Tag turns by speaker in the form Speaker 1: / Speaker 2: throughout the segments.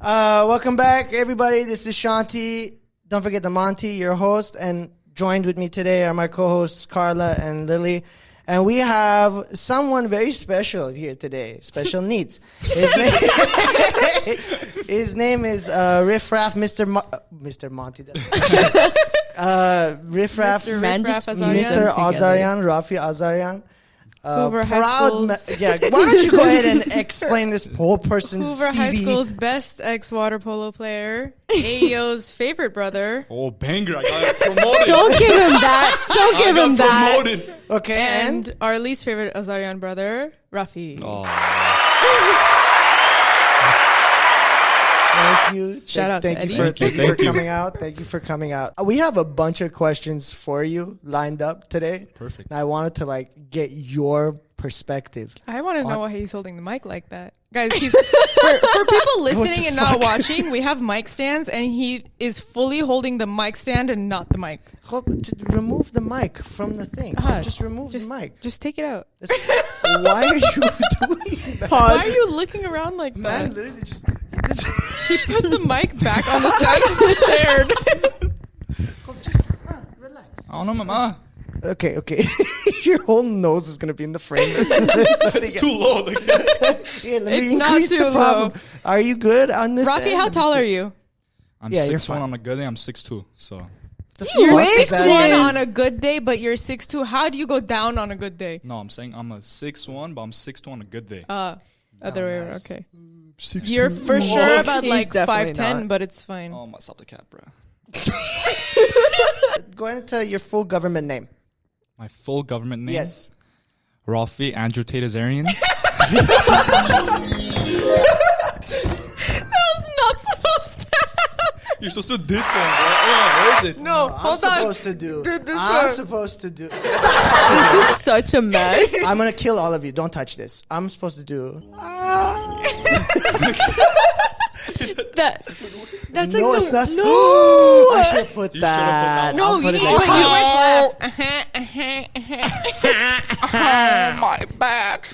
Speaker 1: Welcome back, everybody. This is Shanti. Don't forget the Manti, your host, and joined with me today are my co-hosts Carla and Lily. And we have someone very special here today. Special needs. His name is Riff Raff, Mr. Monty. Riff Raff, Mr. Azarian, Raffi Azarian.
Speaker 2: Hoover High School's
Speaker 1: why don't you go ahead and explain this whole person's
Speaker 2: Hoover
Speaker 1: CV?
Speaker 2: High School's best ex-water polo player, AEO's favorite brother.
Speaker 3: Oh, banger. I got promoted.
Speaker 2: Don't give him that. Don't give him that.
Speaker 3: Promoted.
Speaker 1: Okay,
Speaker 2: And our least favorite Azarian brother, Raffi.
Speaker 3: Oh.
Speaker 1: Thank you.
Speaker 2: Shout out to
Speaker 1: thank
Speaker 2: Eddie.
Speaker 1: you for
Speaker 3: Thank you.
Speaker 1: coming out. Thank you for coming out. We have a bunch of questions for you lined up today.
Speaker 3: Perfect.
Speaker 1: And I wanted to get your perspective.
Speaker 2: I want to know why he's holding the mic like that. Guys, for people listening and not watching, we have mic stands and he is fully holding the mic stand and not the mic.
Speaker 1: Remove the mic from the thing. Just remove the mic.
Speaker 2: Just take it out.
Speaker 1: Why are you doing that?
Speaker 2: Why are you looking around like
Speaker 1: Man,
Speaker 2: that?
Speaker 1: literally just...
Speaker 2: He put the mic back on the stand and stared.
Speaker 1: Just relax.
Speaker 3: I don't know, mama.
Speaker 1: Okay. Your whole nose is going to be in the frame.
Speaker 3: It's too low.
Speaker 1: Here, let me
Speaker 2: It's not
Speaker 1: increase
Speaker 2: too
Speaker 1: the problem. Are you good on this?
Speaker 2: Raffi, how tall are you?
Speaker 3: I'm
Speaker 1: Yeah, you're
Speaker 3: 6'1"
Speaker 1: fine.
Speaker 3: on a good day. I'm 6'2", so.
Speaker 2: You're
Speaker 1: fuck is that?
Speaker 2: 6'1" on a good day, but you're 6'2". How do you go down on a good day?
Speaker 3: No, I'm saying I'm a 6'1", but I'm 6'2" on a good day.
Speaker 2: Other way around.
Speaker 1: nice.
Speaker 2: Okay.
Speaker 3: 6'2".
Speaker 2: You're for sure about
Speaker 4: He's
Speaker 2: like
Speaker 4: definitely
Speaker 2: 5'10",
Speaker 4: not.
Speaker 2: but it's fine.
Speaker 3: Oh, my stop the cap, bro.
Speaker 1: Go ahead and tell your full government name.
Speaker 3: My full government name?
Speaker 1: Yes.
Speaker 3: Raffi Andrew Tatazarian.
Speaker 2: Not supposed to.
Speaker 3: You're supposed to do this one, bro. Where is it?
Speaker 2: No,
Speaker 1: I'm
Speaker 2: hold on.
Speaker 1: supposed to do.
Speaker 2: Dude, this
Speaker 1: I'm
Speaker 2: one.
Speaker 1: supposed to do.
Speaker 4: This is such a mess.
Speaker 1: I'm gonna kill all of you. Don't touch this. I'm supposed to do.
Speaker 4: That's
Speaker 1: No,
Speaker 4: like
Speaker 1: it's not.
Speaker 4: no.
Speaker 1: I should have put
Speaker 3: You
Speaker 1: that.
Speaker 3: should've put that.
Speaker 2: No,
Speaker 1: I'll
Speaker 2: you
Speaker 1: put
Speaker 2: need
Speaker 1: it
Speaker 2: to do
Speaker 1: down.
Speaker 2: it
Speaker 3: Oh, my back.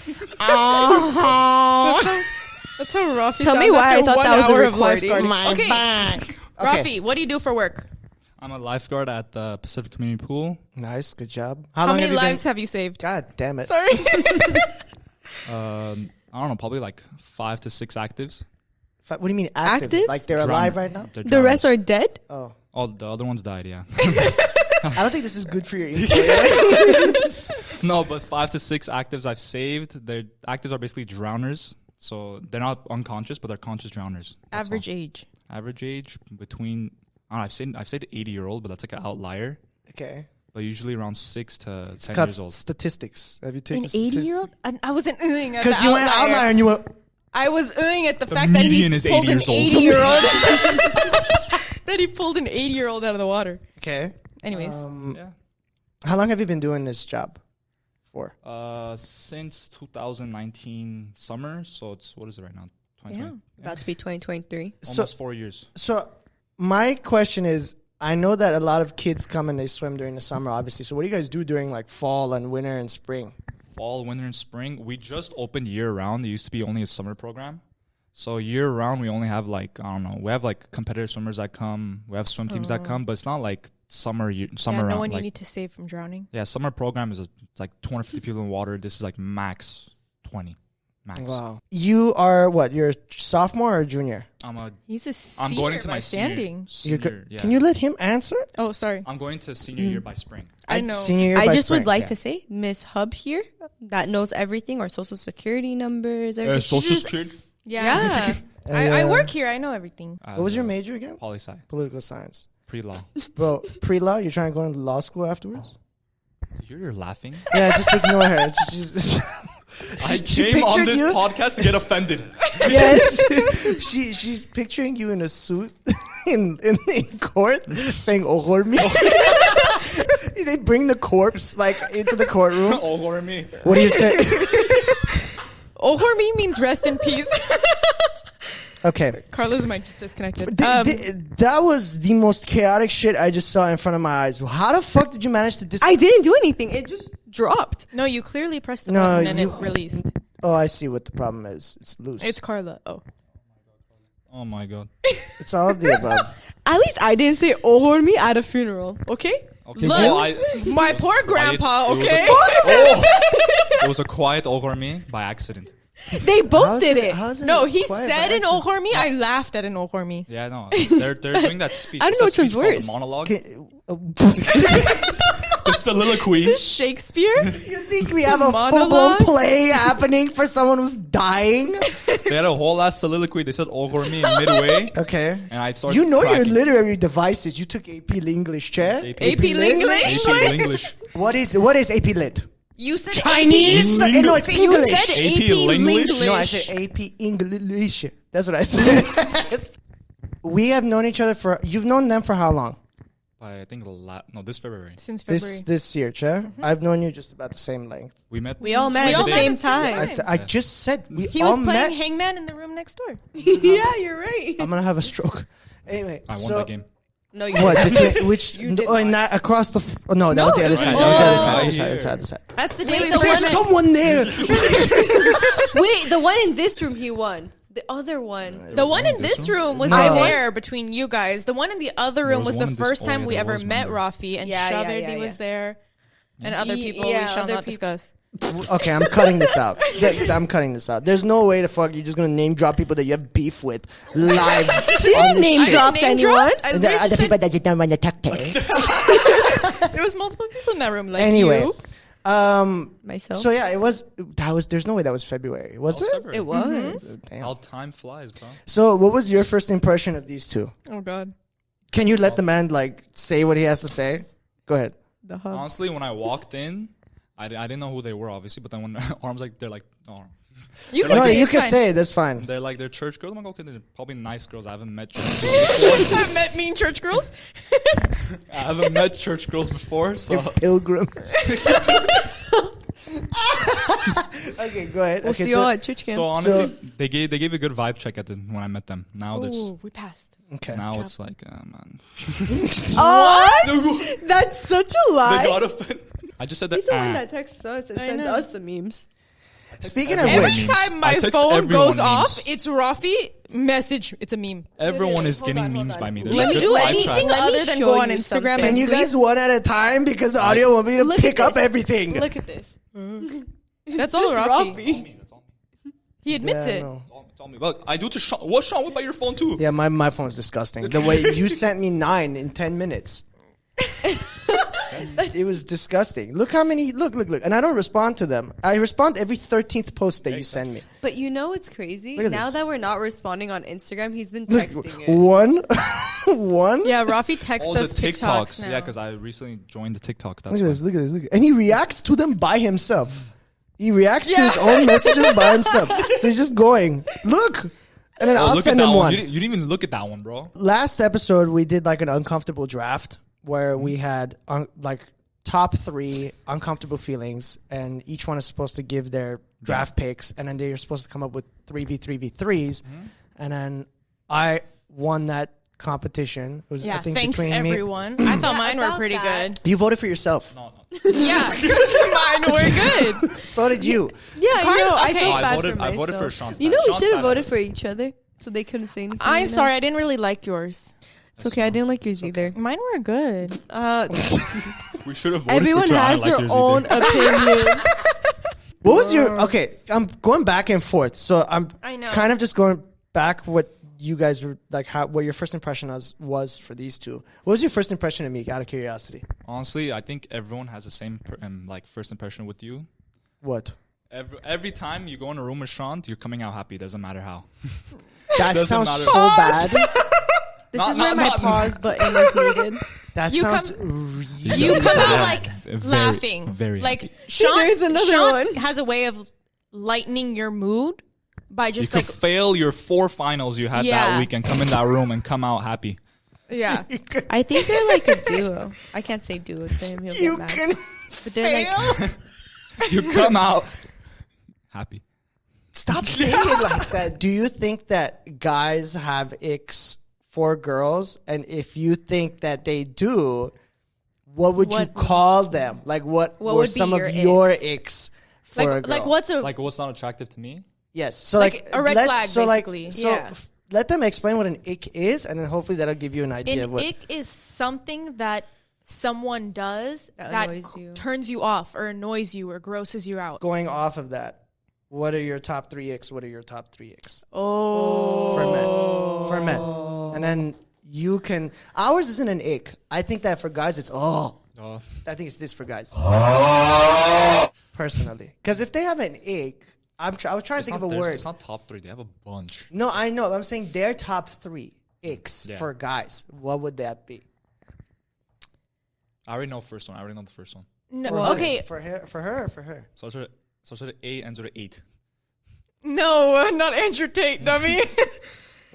Speaker 2: That's how Raffi
Speaker 4: Tell me
Speaker 2: sounds
Speaker 4: why I
Speaker 2: after
Speaker 4: thought
Speaker 2: 1
Speaker 4: that was a
Speaker 2: hour of
Speaker 4: recording.
Speaker 2: lifeguarding.
Speaker 1: My
Speaker 2: Okay,
Speaker 1: back.
Speaker 2: Raffi, what do you do for work?
Speaker 3: I'm a lifeguard at the Pacific Community Pool.
Speaker 1: Nice, good job.
Speaker 2: How
Speaker 1: long
Speaker 2: many
Speaker 1: have you
Speaker 2: lives
Speaker 1: been?
Speaker 2: have you saved?
Speaker 1: God damn it!
Speaker 2: Sorry.
Speaker 3: I don't know, probably like 5 to 6 actives.
Speaker 1: What do you mean active?
Speaker 4: Actives?
Speaker 1: Like they're
Speaker 3: Drowned.
Speaker 1: alive right now?
Speaker 3: They're
Speaker 4: The
Speaker 3: drowned.
Speaker 4: rest are dead?
Speaker 1: Oh,
Speaker 3: Oh, the other ones died, yeah.
Speaker 1: I don't think this is good for your employer.
Speaker 3: No, but 5 to 6 actives I've saved. Their actives are basically drowners. So they're not unconscious, but they're conscious drowners. That's
Speaker 2: Average
Speaker 3: all.
Speaker 2: age.
Speaker 3: Average age between, I don't know, I've said 80-year-old, but that's like an outlier.
Speaker 1: Okay.
Speaker 3: But usually around 6 to 10
Speaker 1: Cut
Speaker 3: years old.
Speaker 1: statistics. Have you
Speaker 2: An
Speaker 1: taken
Speaker 2: 80-year-old? I wasn't at
Speaker 1: Because
Speaker 2: the
Speaker 1: you went outlier and you went.
Speaker 2: I was at the
Speaker 3: The
Speaker 2: fact that he
Speaker 3: median is
Speaker 2: pulled
Speaker 3: 80
Speaker 2: an
Speaker 3: years old.
Speaker 2: 80-year-old. That he pulled an 80-year-old out of the water.
Speaker 1: Okay.
Speaker 2: Anyways.
Speaker 3: Yeah.
Speaker 1: How long have you been doing this job for?
Speaker 3: Since 2019 summer. So it's, what is it right now? 2020.
Speaker 4: About to be 2023.
Speaker 3: Almost 4 years.
Speaker 1: So my question is, I know that a lot of kids come and they swim during the summer, obviously. So what do you guys do during like fall and winter and spring?
Speaker 3: Fall, winter, and spring. We just opened year round. It used to be only a summer program. So year round, we only have like, I don't know, we have like competitive swimmers that come. We have swim teams that come, but it's not like summer
Speaker 2: Yeah,
Speaker 3: round.
Speaker 2: no one you
Speaker 3: like,
Speaker 2: need to save from drowning.
Speaker 3: yeah, summer program is it's like 250 people in water. This is like max 20. Max.
Speaker 1: Wow. You are what? You're a sophomore or a junior?
Speaker 2: He's a senior
Speaker 3: I'm going into
Speaker 2: by
Speaker 3: my
Speaker 2: standing.
Speaker 3: senior. Yeah.
Speaker 1: Can you let him answer?
Speaker 2: Oh, sorry.
Speaker 3: I'm going to senior year by spring.
Speaker 2: I know.
Speaker 1: Senior year
Speaker 4: I
Speaker 1: by
Speaker 4: just would
Speaker 1: spring.
Speaker 4: like
Speaker 3: yeah.
Speaker 4: to say Miss Hub here that knows everything, our social security numbers, everything.
Speaker 3: Social security.
Speaker 2: Yeah. I work here. I know everything.
Speaker 1: What was your major again?
Speaker 3: Poli-sci.
Speaker 1: Political science.
Speaker 3: Pre-law.
Speaker 1: Bro, pre-law, you're trying to go into law school afterwards?
Speaker 3: You're laughing.
Speaker 1: Yeah, just ignore her.
Speaker 3: I
Speaker 1: she
Speaker 3: came on
Speaker 1: pictured
Speaker 3: this
Speaker 1: you?
Speaker 3: podcast to get offended.
Speaker 1: Yes. She's picturing you in a suit in court saying "Ohormi." They bring the corpse like into the courtroom.
Speaker 3: Over me.
Speaker 1: What do you say?
Speaker 2: Ohormi means rest in peace.
Speaker 1: Okay.
Speaker 2: Carla's mic just disconnected.
Speaker 1: That was the most chaotic shit I just saw in front of my eyes. How the fuck did you manage to
Speaker 4: I didn't do anything. It just dropped.
Speaker 2: No, you clearly pressed the
Speaker 1: No,
Speaker 2: button and
Speaker 1: you-
Speaker 2: it released.
Speaker 1: Oh, I see what the problem is. It's loose.
Speaker 2: It's Carla. Oh.
Speaker 3: Oh my god.
Speaker 1: It's all of the above.
Speaker 4: At least I didn't say over me at a funeral. Okay.
Speaker 3: Okay.
Speaker 2: Look,
Speaker 3: so
Speaker 2: my
Speaker 3: it was
Speaker 2: poor
Speaker 3: quiet.
Speaker 2: grandpa,
Speaker 3: It was
Speaker 2: okay?
Speaker 3: It was a quiet over me by accident.
Speaker 4: They both did it.
Speaker 1: How's it
Speaker 2: No, he
Speaker 1: quiet
Speaker 2: said
Speaker 1: by
Speaker 2: an
Speaker 1: accident?
Speaker 2: Ohormi. I laughed at an Ohormi.
Speaker 3: Yeah, no, they're doing that speech.
Speaker 4: I don't know
Speaker 3: What's that
Speaker 4: which one's
Speaker 3: speech called?
Speaker 4: worse.
Speaker 3: The monologue. The soliloquy.
Speaker 2: Shakespeare?
Speaker 1: You think we have a full-blown
Speaker 2: Monologue?
Speaker 1: play happening for someone who's dying?
Speaker 3: They had a whole ass soliloquy. They said over me midway,
Speaker 1: Okay.
Speaker 3: and I started.
Speaker 1: You know your
Speaker 3: cracking.
Speaker 1: literary devices. You took AP English, chair.
Speaker 2: AP English?
Speaker 3: AP English.
Speaker 1: What is AP Lit?
Speaker 2: You said
Speaker 1: Chinese?
Speaker 2: AP.
Speaker 1: No, it's
Speaker 2: You
Speaker 1: English.
Speaker 2: said
Speaker 3: AP
Speaker 2: AP
Speaker 3: Linglish?
Speaker 2: Linglish.
Speaker 1: No, I said AP English. That's what I said. We have known each other for. You've known them for how long?
Speaker 3: I think this February.
Speaker 2: Since February.
Speaker 1: This year, Che. I've known you just about the same length.
Speaker 3: We met.
Speaker 4: We all met
Speaker 2: We
Speaker 4: at
Speaker 2: all
Speaker 4: the
Speaker 2: met
Speaker 4: same
Speaker 2: at the same
Speaker 4: time.
Speaker 2: time.
Speaker 1: I just said we
Speaker 2: He
Speaker 1: all
Speaker 2: was playing
Speaker 1: met.
Speaker 2: Hangman in the room next door.
Speaker 4: Yeah, you're right.
Speaker 1: I'm gonna have a stroke. Anyway,
Speaker 3: I won
Speaker 1: so
Speaker 3: that game.
Speaker 4: No, you
Speaker 1: what?
Speaker 4: didn't.
Speaker 1: Which?
Speaker 4: You did
Speaker 1: Oh, and
Speaker 4: not.
Speaker 1: that across the. Oh no, that was the other side.
Speaker 3: right.
Speaker 1: That was the other
Speaker 3: Oh.
Speaker 1: side.
Speaker 3: Right
Speaker 1: Other side.
Speaker 3: here.
Speaker 1: Other side. Other side.
Speaker 2: That's the day
Speaker 4: Wait,
Speaker 2: we
Speaker 4: the
Speaker 2: met.
Speaker 1: There's someone there.
Speaker 4: Wait, the one in this room he won. The other one.
Speaker 2: The one in this room was
Speaker 1: No.
Speaker 2: a dare between you guys. The one in the other room
Speaker 3: was
Speaker 2: was the
Speaker 3: one in this-
Speaker 2: first time
Speaker 3: yeah,
Speaker 2: we
Speaker 3: there
Speaker 2: ever
Speaker 3: was one
Speaker 2: met
Speaker 3: there.
Speaker 2: Raffi, and
Speaker 4: Yeah, yeah,
Speaker 2: Shabirdi
Speaker 4: yeah,
Speaker 2: was there, and other people
Speaker 4: Yeah,
Speaker 2: we shall
Speaker 4: other
Speaker 2: not
Speaker 4: people.
Speaker 2: discuss.
Speaker 1: Okay, I'm cutting this out. I'm cutting this out. There's no way the fuck you're just gonna name drop people that you have beef with live.
Speaker 4: She didn't name drop
Speaker 2: Name
Speaker 4: anyone.
Speaker 2: drop? I
Speaker 1: The
Speaker 2: literally
Speaker 1: other
Speaker 2: just
Speaker 1: people
Speaker 2: said
Speaker 1: that you don't want to talk to.
Speaker 2: there was multiple people in that room. Like
Speaker 1: Anyway,
Speaker 2: you.
Speaker 4: Myself.
Speaker 1: so yeah, it was. That was. There's no way that was February. Was it?
Speaker 3: February.
Speaker 4: It was.
Speaker 1: Damn.
Speaker 3: How time flies, bro.
Speaker 1: So, what was your first impression of these two?
Speaker 2: Oh God.
Speaker 1: Can you let the man like say what he has to say? Go ahead.
Speaker 4: The hub.
Speaker 3: Honestly, when I walked in, I didn't know who they were, obviously. But then when Arm's like, they're like, oh,
Speaker 2: You
Speaker 1: No,
Speaker 2: say
Speaker 1: you
Speaker 2: it's
Speaker 1: can
Speaker 2: fine.
Speaker 1: say it. That's fine.
Speaker 3: they're like they're church girls. I'm like, okay, they're probably nice girls. I haven't met church girls before.
Speaker 2: I've met mean church girls.
Speaker 3: I haven't met church girls before, so
Speaker 1: Pilgrim. Okay, go ahead.
Speaker 4: We'll
Speaker 1: Okay,
Speaker 4: see you
Speaker 1: so,
Speaker 4: all at church camp.
Speaker 3: so honestly, they gave a good vibe check when I met them. Now there's
Speaker 2: Ooh, we passed.
Speaker 1: okay.
Speaker 3: now it's like, man,
Speaker 4: What? That's such a lie.
Speaker 3: they got offended. I just said that.
Speaker 4: He's the one that texts us and
Speaker 2: I
Speaker 4: sends
Speaker 2: know.
Speaker 4: us the memes.
Speaker 1: Speaking of
Speaker 2: Every
Speaker 1: which,
Speaker 2: time my
Speaker 3: I text
Speaker 2: phone
Speaker 3: everyone
Speaker 2: goes off,
Speaker 3: memes.
Speaker 2: it's Raffi message. It's a meme.
Speaker 3: Everyone is
Speaker 4: Hold
Speaker 3: getting
Speaker 4: on, hold
Speaker 3: memes
Speaker 4: on.
Speaker 3: by me. There's
Speaker 2: Let
Speaker 3: a
Speaker 2: me
Speaker 3: good
Speaker 2: do
Speaker 3: vibe
Speaker 2: anything
Speaker 3: track.
Speaker 4: Let me
Speaker 2: other than
Speaker 4: show
Speaker 2: go on
Speaker 4: you
Speaker 2: Instagram.
Speaker 4: something.
Speaker 2: and
Speaker 1: can you
Speaker 2: sleep.
Speaker 1: guys one at a time because the audio want me to
Speaker 4: Look
Speaker 1: pick
Speaker 4: at
Speaker 1: up
Speaker 4: this.
Speaker 1: everything?
Speaker 4: Look at this.
Speaker 2: That's all
Speaker 4: Just
Speaker 2: Raffi.
Speaker 4: Raffi.
Speaker 2: He admits
Speaker 1: Yeah,
Speaker 2: it.
Speaker 1: no.
Speaker 3: Tell me, look, I do to Sean. What Sean? What about your phone too?
Speaker 1: Yeah, my phone's disgusting. The way you sent me 9 in 10 minutes. It was disgusting. Look how many. Look. And I don't respond to them. I respond every 13th post that you send me.
Speaker 4: But you know what's crazy?
Speaker 1: Look at
Speaker 4: Now
Speaker 1: this.
Speaker 4: that we're not responding on Instagram, he's been
Speaker 1: Look,
Speaker 4: texting it.
Speaker 1: one. One.
Speaker 2: Yeah, Raffi texts
Speaker 3: All the
Speaker 2: us
Speaker 3: TikToks.
Speaker 2: TikToks now.
Speaker 3: Yeah, because I recently joined the TikTok. That's
Speaker 1: Look at
Speaker 3: why.
Speaker 1: this. Look at this. Look at And he reacts to them by himself. He reacts to his own messages by himself. So he's just going, look. And then
Speaker 3: Oh,
Speaker 1: I'll
Speaker 3: look at
Speaker 1: send
Speaker 3: that
Speaker 1: him
Speaker 3: one.
Speaker 1: one.
Speaker 3: You didn't even look at that one, bro.
Speaker 1: Last episode, we did like an uncomfortable draft where we had like top 3 uncomfortable feelings, and each one is supposed to give their draft picks, and then they're supposed to come up with 3v3v3s. And then I won that competition. It was,
Speaker 2: Yeah,
Speaker 1: I think,
Speaker 2: thanks
Speaker 1: between
Speaker 2: everyone. I thought mine were
Speaker 4: about
Speaker 2: pretty
Speaker 4: that.
Speaker 1: You voted for yourself.
Speaker 3: No.
Speaker 2: Yeah, because mine were good.
Speaker 1: So did you.
Speaker 4: Yeah, I know. I
Speaker 2: okay.
Speaker 4: felt
Speaker 3: I
Speaker 4: bad
Speaker 3: voted-
Speaker 4: for
Speaker 3: I
Speaker 4: myself.
Speaker 3: voted for Sean's
Speaker 4: You know,
Speaker 3: dad.
Speaker 4: we
Speaker 3: Sean's
Speaker 4: should have
Speaker 3: dad.
Speaker 4: voted for each other so they couldn't say anything.
Speaker 2: I'm
Speaker 4: right now.
Speaker 2: sorry, I didn't really like yours.
Speaker 4: It's okay. I didn't like yours either.
Speaker 2: Mine were good.
Speaker 3: We should have voted
Speaker 4: Everyone
Speaker 3: for John.
Speaker 4: has
Speaker 3: I like
Speaker 4: their
Speaker 3: yours
Speaker 4: own
Speaker 3: either.
Speaker 4: opinion.
Speaker 1: What was your okay? I'm going back and forth, so I'm
Speaker 2: I know.
Speaker 1: kind of just going back what you guys were like. What your first impression was for these two? What was your first impression of me? Out of curiosity,
Speaker 3: Honestly, I think everyone has the same like first impression with you.
Speaker 1: what?
Speaker 3: Every time you go in a room with Sean, you're coming out happy. Doesn't matter how.
Speaker 1: That
Speaker 3: Doesn't
Speaker 1: sounds
Speaker 3: matter.
Speaker 1: so bad.
Speaker 4: This
Speaker 3: Not-
Speaker 4: is where
Speaker 3: not-
Speaker 4: my
Speaker 3: not-
Speaker 4: pause button is needed.
Speaker 1: That
Speaker 2: You
Speaker 1: sounds
Speaker 2: come-
Speaker 1: really
Speaker 2: You come out
Speaker 3: Yeah.
Speaker 2: like
Speaker 3: Very-
Speaker 2: laughing.
Speaker 3: very
Speaker 2: like
Speaker 3: happy.
Speaker 2: Sean,
Speaker 4: there's another
Speaker 2: Sean
Speaker 4: one.
Speaker 2: has a way of lightening your mood by
Speaker 3: You
Speaker 2: just
Speaker 3: could
Speaker 2: like
Speaker 3: fail your 4 finals you had
Speaker 2: Yeah.
Speaker 3: that week and come in that room and come out happy.
Speaker 2: yeah.
Speaker 4: I think they're like a duo. I can't say duo to him. He'll
Speaker 1: You
Speaker 4: get mad.
Speaker 1: can
Speaker 4: But they're like,
Speaker 3: You come out happy.
Speaker 1: stop saying it like that. Do you think that guys have icks for girls? And if you think that they do, what would you
Speaker 4: What-
Speaker 1: call them? Like what were
Speaker 4: would be
Speaker 1: some
Speaker 4: your
Speaker 1: of your
Speaker 4: icks?
Speaker 1: icks for a
Speaker 2: Like
Speaker 1: girl?
Speaker 2: like what's a
Speaker 3: Like what's not attractive to me?
Speaker 1: Yes. So
Speaker 2: Like a red flag,
Speaker 1: so
Speaker 2: basically.
Speaker 1: Like, so
Speaker 4: Yeah.
Speaker 1: let them explain what an ick is, and then hopefully that'll give you an idea of
Speaker 2: An
Speaker 1: what.
Speaker 2: ick is something that someone does that
Speaker 4: annoys you.
Speaker 2: turns you off or annoys you or grosses you out.
Speaker 1: Going off of that, what are your top 3 icks? What are your top 3 icks
Speaker 2: Oh.
Speaker 1: for men? And then you can. Ours isn't an ick. I think that for guys, it's I think it's this for guys. Personally, because if they have an ick, I was trying to think of a word.
Speaker 3: It's not top 3. They have a bunch.
Speaker 1: No, I know. I'm saying their top 3 icks
Speaker 3: Yeah.
Speaker 1: for guys. What would that be?
Speaker 3: I already know the first one. I already know the first one.
Speaker 2: No,
Speaker 1: For
Speaker 2: okay.
Speaker 1: her, for her.
Speaker 3: So it's a A ends with an 8.
Speaker 2: No, not Andrew Tate, dummy.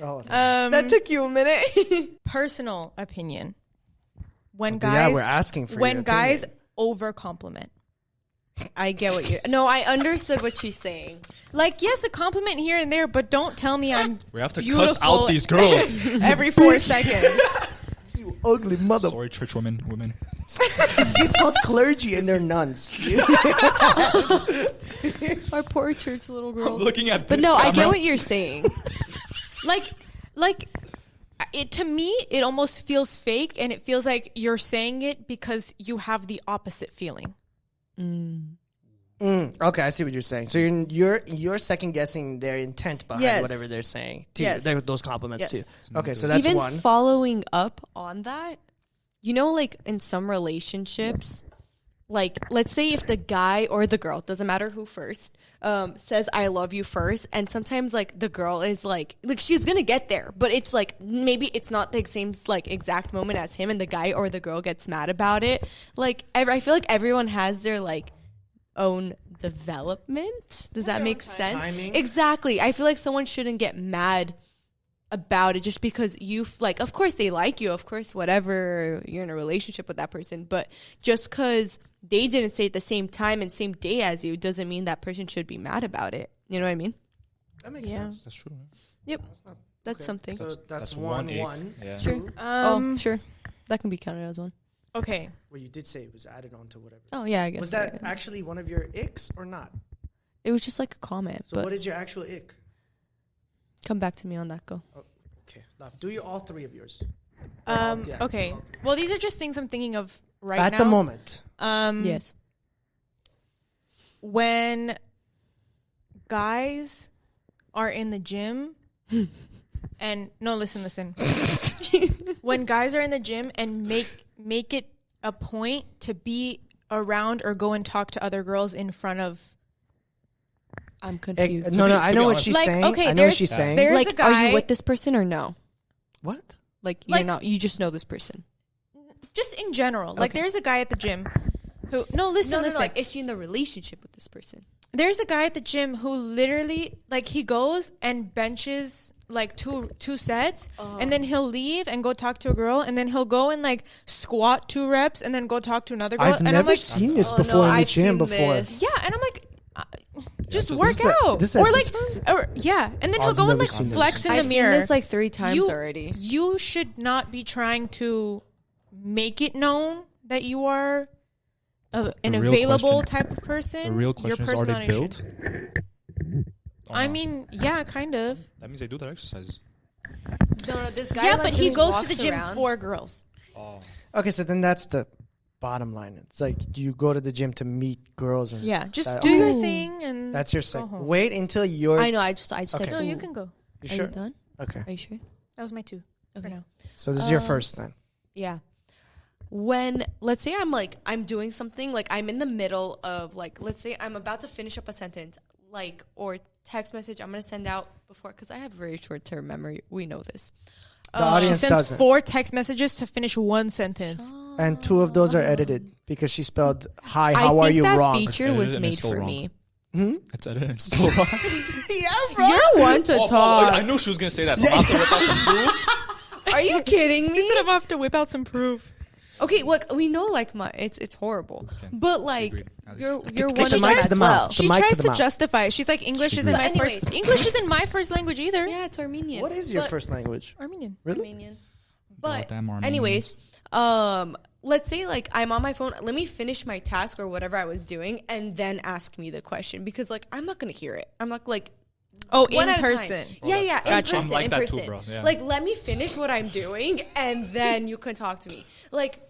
Speaker 1: Oh,
Speaker 4: That took you a minute.
Speaker 2: Personal opinion. When
Speaker 1: yeah,
Speaker 2: guys,
Speaker 1: we're asking for
Speaker 2: when
Speaker 1: your
Speaker 2: guys
Speaker 1: opinion.
Speaker 2: over compliment.
Speaker 4: I get what you. No, I understood what she's saying.
Speaker 2: Like, yes, a compliment here and there, but don't tell me I'm
Speaker 3: We have to
Speaker 2: beautiful
Speaker 3: cuss out these girls.
Speaker 2: every 4 seconds.
Speaker 1: You ugly mother.
Speaker 3: Sorry, church women.
Speaker 1: It's called clergy and they're nuns.
Speaker 4: Our poor church little girl.
Speaker 3: Looking at
Speaker 4: But
Speaker 3: this
Speaker 4: no, I get
Speaker 3: camera.
Speaker 4: what you're saying.
Speaker 2: like it to me, it almost feels fake, and it feels like you're saying it because you have the opposite feeling.
Speaker 1: Okay, I see what you're saying. So you're second guessing their intent behind
Speaker 4: Yes.
Speaker 1: whatever they're saying to
Speaker 4: Yes.
Speaker 1: you, those compliments
Speaker 4: Yes.
Speaker 1: too. Okay, so that's
Speaker 4: Even
Speaker 1: one.
Speaker 4: following up on that, you know, like in some relationships, like let's say if the guy or the girl, doesn't matter who first, says I love you first, and sometimes like the girl is like she's gonna get there, but it's like maybe it's not the same like exact moment as him, and the guy or the girl gets mad about it. Like I feel like everyone has their like own development. Does that make sense?
Speaker 1: Timing.
Speaker 4: Exactly. I feel like someone shouldn't get mad about it just because you like, of course they like you, of course whatever, you're in a relationship with that person, but just because they didn't say at the same time and same day as you doesn't mean that person should be mad about it. You know what I mean?
Speaker 1: That makes
Speaker 2: Yeah.
Speaker 1: sense.
Speaker 3: That's true.
Speaker 4: Yep. That's something.
Speaker 1: So that's
Speaker 3: one ick.
Speaker 1: one.
Speaker 3: Yeah.
Speaker 4: Sure. Sure. That can be counted as one.
Speaker 2: Okay.
Speaker 1: Well, you did say it was added on to whatever.
Speaker 4: Oh yeah, I guess.
Speaker 1: Was that actually one of your icks or not?
Speaker 4: It was just like a comment,
Speaker 1: So
Speaker 4: but
Speaker 1: what is your actual ick?
Speaker 4: come back to me on that, go.
Speaker 1: Okay, love. Do you all 3 of yours
Speaker 2: Yeah.
Speaker 1: Yeah.
Speaker 2: Okay. Well, these are just things I'm thinking of right
Speaker 1: at
Speaker 2: now.
Speaker 1: the moment.
Speaker 4: Yes.
Speaker 2: When guys are in the gym and no, listen. When guys are in the gym and make it a point to be around or go and talk to other girls in front of,
Speaker 4: I'm confused.
Speaker 1: No, I
Speaker 3: to
Speaker 1: know
Speaker 3: be
Speaker 1: what
Speaker 3: honest-
Speaker 1: she's
Speaker 2: Like,
Speaker 1: saying.
Speaker 2: okay,
Speaker 1: I know what
Speaker 2: there's-
Speaker 1: she's saying.
Speaker 2: there's
Speaker 4: like,
Speaker 2: a guy.
Speaker 4: are you with this person or no?
Speaker 1: What?
Speaker 4: Like, you're
Speaker 2: Like-
Speaker 4: not. You just know this person.
Speaker 2: just in general, like
Speaker 4: Okay.
Speaker 2: there's a guy at the gym who listen.
Speaker 4: Like, is she in the relationship with this person?
Speaker 2: There's a guy at the gym who literally, like, he goes and benches like two sets, and then he'll leave and go talk to a girl, and then he'll go and like squat 2 reps and then go talk to another girl.
Speaker 1: I've
Speaker 2: and
Speaker 1: never
Speaker 2: I'm like,
Speaker 1: seen this
Speaker 4: Oh,
Speaker 1: before
Speaker 4: no,
Speaker 1: in the
Speaker 4: I've
Speaker 1: gym
Speaker 4: seen
Speaker 1: before.
Speaker 4: this.
Speaker 2: yeah, and I'm like, just
Speaker 3: so
Speaker 2: work
Speaker 1: this is a-
Speaker 2: out,
Speaker 1: this
Speaker 2: or
Speaker 1: is-
Speaker 2: like, or yeah, and then he'll
Speaker 1: I've
Speaker 2: go and
Speaker 1: never
Speaker 2: like
Speaker 1: seen this.
Speaker 2: flex in
Speaker 4: I've
Speaker 2: the
Speaker 4: seen
Speaker 2: mirror.
Speaker 4: this like 3 times
Speaker 2: You-
Speaker 4: already.
Speaker 2: You should not be trying to make it known that you are an
Speaker 3: The real
Speaker 2: available
Speaker 3: question-
Speaker 2: type of person.
Speaker 3: The real
Speaker 2: Your
Speaker 3: question is, are they
Speaker 2: personality
Speaker 3: built?
Speaker 2: should-
Speaker 3: Oh,
Speaker 2: I
Speaker 3: no.
Speaker 2: mean, yeah, kind of.
Speaker 3: That means they do their exercises.
Speaker 4: No, this guy.
Speaker 2: Yeah,
Speaker 4: like,
Speaker 2: but he
Speaker 4: just
Speaker 2: goes to
Speaker 4: walks
Speaker 2: the gym
Speaker 4: around.
Speaker 2: for girls.
Speaker 3: Oh.
Speaker 1: Okay, so then that's the bottom line. It's like you go to the gym to meet girls. And
Speaker 2: Yeah, just
Speaker 1: that-
Speaker 2: do your
Speaker 4: Oh.
Speaker 2: thing and
Speaker 1: That's your
Speaker 2: go
Speaker 1: second.
Speaker 2: home.
Speaker 1: Wait until you're.
Speaker 4: I know. I just
Speaker 1: Okay.
Speaker 4: said.
Speaker 2: No, you
Speaker 4: ooh.
Speaker 2: can go.
Speaker 1: You
Speaker 4: Are
Speaker 1: sure?
Speaker 4: you done?
Speaker 1: Okay.
Speaker 4: Are you sure?
Speaker 2: That was my 2 for
Speaker 4: Okay.
Speaker 2: now.
Speaker 1: So this is your first then.
Speaker 4: Yeah. When let's say I'm doing something, like I'm in the middle of like, let's say I'm about to finish up a sentence, like, or text message I'm gonna send out before, because I have very short term memory. We know this.
Speaker 1: The
Speaker 2: She
Speaker 1: audience
Speaker 2: sends
Speaker 1: doesn't.
Speaker 2: 4 text messages to finish 1 sentence.
Speaker 1: And 2 of those are edited because she spelled "Hi,
Speaker 4: I
Speaker 1: how
Speaker 4: think
Speaker 1: are you?"
Speaker 4: that
Speaker 1: wrong.
Speaker 4: feature
Speaker 3: Edited
Speaker 4: was
Speaker 3: and
Speaker 4: made
Speaker 3: it's still
Speaker 4: for
Speaker 3: wrong.
Speaker 4: me.
Speaker 3: It's edited and still wrong.
Speaker 1: Yeah, bro.
Speaker 4: You're one to talk.
Speaker 3: I knew she was gonna say that. So I'm about to whip out some proof.
Speaker 4: Are you kidding me?
Speaker 2: Instead of have to whip out some proof.
Speaker 4: Okay, look, we know like it's horrible,
Speaker 3: Okay.
Speaker 4: but like
Speaker 3: Agreed. At
Speaker 4: you're
Speaker 3: least-
Speaker 4: you're
Speaker 1: Get
Speaker 4: one
Speaker 1: the
Speaker 4: of
Speaker 1: mic
Speaker 4: them
Speaker 1: to the
Speaker 4: as
Speaker 1: mouth.
Speaker 4: well.
Speaker 1: The
Speaker 2: She
Speaker 1: mic
Speaker 2: tries
Speaker 1: to the
Speaker 2: to
Speaker 1: mouth.
Speaker 2: justify it. She's like, English isn't
Speaker 4: But
Speaker 2: my
Speaker 4: anyways.
Speaker 2: first. English isn't my first language either.
Speaker 4: Yeah, it's Armenian.
Speaker 1: What is your
Speaker 4: But-
Speaker 1: first language?
Speaker 2: Armenian.
Speaker 1: Really?
Speaker 4: Armenian. But
Speaker 3: Goddamn Armenians.
Speaker 4: anyways, let's say like I'm on my phone. Let me finish my task or whatever I was doing, and then ask me the question, because like I'm not gonna hear it. I'm not like
Speaker 2: Oh,
Speaker 4: One
Speaker 2: in
Speaker 4: at a time.
Speaker 2: person.
Speaker 4: Yeah,
Speaker 2: Gotcha.
Speaker 4: in
Speaker 3: I'm
Speaker 4: person,
Speaker 3: like
Speaker 4: in
Speaker 3: that
Speaker 4: person.
Speaker 3: too, bro. Yeah.
Speaker 4: Like, let me finish what I'm doing, and then you can talk to me. Like,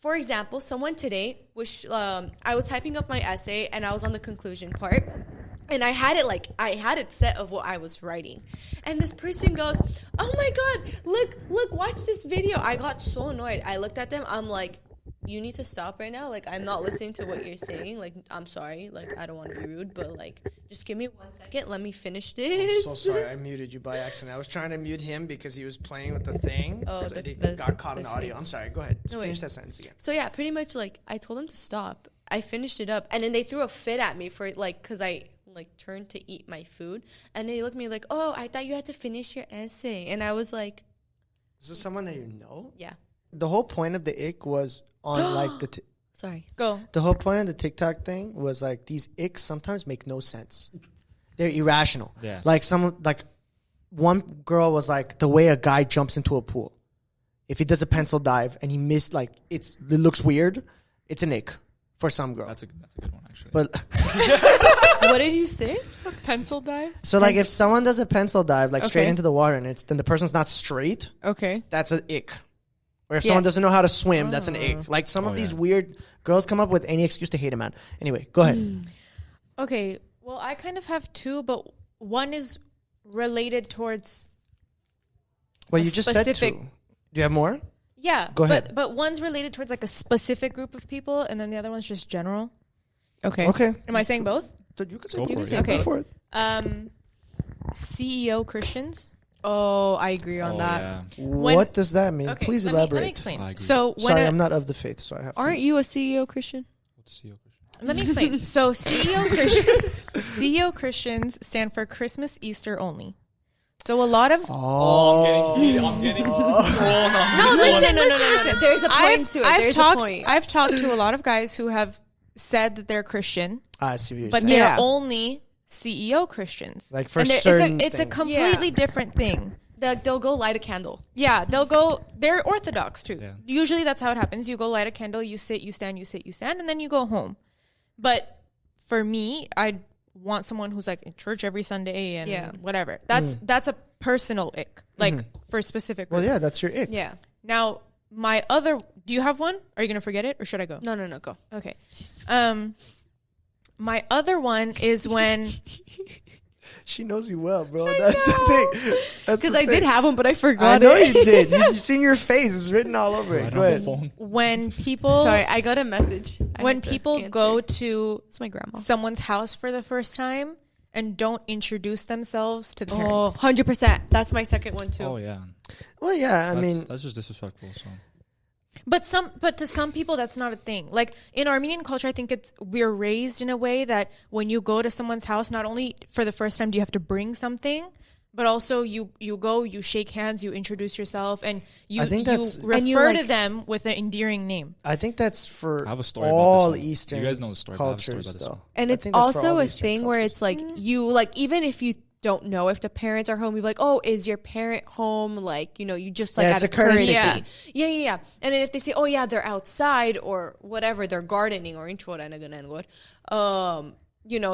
Speaker 4: for example, someone today was, I was typing up my essay, and I was on the conclusion part, and I had it set of what I was writing, and this person goes, "Oh my God, look, watch this video." I got so annoyed. I looked at them. I'm like, you need to stop right now. Like, I'm not listening to what you're saying. Like, I'm sorry. Like, I don't want to be rude, but like, just give me 1 second. Let me finish this.
Speaker 1: I'm so sorry, I muted you by accident. I was trying to mute him because he was playing with the thing.
Speaker 4: Oh,
Speaker 1: so
Speaker 4: the-
Speaker 1: it
Speaker 4: the-
Speaker 1: got caught in
Speaker 4: the
Speaker 1: the audio.
Speaker 4: thing.
Speaker 1: I'm sorry. Go ahead.
Speaker 4: No,
Speaker 1: Finish
Speaker 4: wait.
Speaker 1: that sentence again.
Speaker 4: So yeah, pretty much like I told them to stop. I finished it up, and then they threw a fit at me for like, cause I like turned to eat my food, and they looked at me like, "Oh, I thought you had to finish your essay," and I was like,
Speaker 1: Is this someone that you know?
Speaker 4: "Yeah,
Speaker 1: The whole point of the ick was on like
Speaker 4: sorry."
Speaker 2: Go.
Speaker 1: the whole point of the TikTok thing was like these icks sometimes make no sense. They're irrational.
Speaker 3: Yeah.
Speaker 1: Like one girl was like the way a guy jumps into a pool. If he does a pencil dive and he missed, like it looks weird, it's an ick for some girl.
Speaker 3: That's a good one actually.
Speaker 1: But
Speaker 4: What did you say?
Speaker 2: Pencil dive?
Speaker 1: so like if someone does a pencil dive like straight
Speaker 2: Okay.
Speaker 1: into the water and then the person's not straight,
Speaker 2: Okay.
Speaker 1: that's an ick. Or if someone
Speaker 2: Yes.
Speaker 1: doesn't know how to swim, that's an ick. Like some of these
Speaker 3: yeah.
Speaker 1: weird girls come up with any excuse to hate a man. Anyway, go ahead.
Speaker 2: Okay. Well, I kind of have two, but one is related towards
Speaker 1: Well,
Speaker 2: a
Speaker 1: you just said
Speaker 2: specific-
Speaker 1: two. Do you have more?
Speaker 2: yeah.
Speaker 1: Go ahead.
Speaker 2: But one's related towards like a specific group of people, and then the other one's just general. Okay.
Speaker 1: Okay.
Speaker 2: Am I saying both?
Speaker 1: You could
Speaker 3: Go for it,
Speaker 1: say
Speaker 3: yeah.
Speaker 2: Okay.
Speaker 1: Go for it.
Speaker 2: CEO Christians.
Speaker 4: Oh, I agree on that.
Speaker 3: Yeah.
Speaker 2: When-
Speaker 1: What does that mean?
Speaker 2: Okay.
Speaker 1: Please
Speaker 2: let me
Speaker 1: elaborate.
Speaker 2: explain.
Speaker 3: I agree.
Speaker 2: So when
Speaker 1: Sorry,
Speaker 2: a-
Speaker 1: I'm not of the faith, so I have
Speaker 4: Aren't
Speaker 1: to.
Speaker 4: you a CEO Christian?
Speaker 3: What's the question?
Speaker 2: Let me explain. So CEO Christians stand for Christmas, Easter only. So a lot of
Speaker 1: Oh.
Speaker 3: I'm getting thrown on
Speaker 2: no,
Speaker 3: this one.
Speaker 2: listen.
Speaker 4: There's a point to it. There's a point.
Speaker 2: I've talked to a lot of guys who have said that they're Christian,
Speaker 1: I see what you're
Speaker 2: but
Speaker 1: saying.
Speaker 2: they're
Speaker 4: Yeah.
Speaker 2: only CEO Christians.
Speaker 1: Like for
Speaker 2: and
Speaker 1: certain
Speaker 2: it's a
Speaker 1: things.
Speaker 2: completely
Speaker 4: Yeah.
Speaker 2: different thing.
Speaker 4: They'll go light a candle.
Speaker 2: Yeah, they're Orthodox too.
Speaker 3: Yeah.
Speaker 2: Usually that's how it happens. You go light a candle, you sit, you stand, you sit, you stand, and then you go home. But for me, I want someone who's like in church every Sunday and
Speaker 4: Yeah.
Speaker 2: whatever. That's a personal ick, like for a specific
Speaker 1: Well,
Speaker 2: group.
Speaker 1: yeah, that's your ick.
Speaker 4: Yeah.
Speaker 2: Now, do you have one? Are you going to forget it or should I go?
Speaker 4: No, go.
Speaker 2: Okay. My other one is when
Speaker 1: She knows you well, bro. That's the thing. That's
Speaker 4: Because
Speaker 1: the
Speaker 4: I did
Speaker 1: thing.
Speaker 4: have one, but I
Speaker 1: I
Speaker 4: forgot
Speaker 1: know
Speaker 4: it.
Speaker 1: you did. You seen your face. It's written all over it.
Speaker 3: Right
Speaker 1: Go
Speaker 3: on the
Speaker 1: ahead.
Speaker 3: phone.
Speaker 2: when people
Speaker 4: Sorry, I got a message. I
Speaker 2: when
Speaker 4: had to
Speaker 2: people
Speaker 4: answer.
Speaker 2: go to
Speaker 4: It's my grandma.
Speaker 2: someone's house for the first time and don't introduce themselves to the
Speaker 4: Oh,
Speaker 2: parents.
Speaker 4: 100%. That's my second one too.
Speaker 3: Oh yeah.
Speaker 1: Well, yeah. I mean,
Speaker 3: That's just disrespectful. So
Speaker 2: But to some people that's not a thing. Like in Armenian culture, I think we're raised in a way that when you go to someone's house, not only for the first time do you have to bring something, but also you go, you shake hands, you introduce yourself, and you
Speaker 1: I think that's-
Speaker 2: refer
Speaker 4: And you,
Speaker 2: to
Speaker 4: like-
Speaker 2: them with an endearing name.
Speaker 1: I think that's for
Speaker 3: I have a story about
Speaker 1: all
Speaker 3: this one.
Speaker 1: Eastern
Speaker 3: You guys know the story, but I have a story
Speaker 1: cultures,
Speaker 3: about this
Speaker 1: though.
Speaker 3: one.
Speaker 4: And
Speaker 1: I
Speaker 4: it's
Speaker 1: think that's for
Speaker 4: also
Speaker 1: all
Speaker 4: a
Speaker 1: Eastern
Speaker 4: thing where
Speaker 1: cultures.
Speaker 4: it's like you like even if you don't know if the parents are home, you're like, oh, is your parent home? Like, you just like
Speaker 1: Yeah,
Speaker 4: out
Speaker 1: it's a
Speaker 4: of courtesy.
Speaker 1: courtesy.
Speaker 4: Yeah. And then if they say, oh yeah, they're outside or whatever, they're gardening or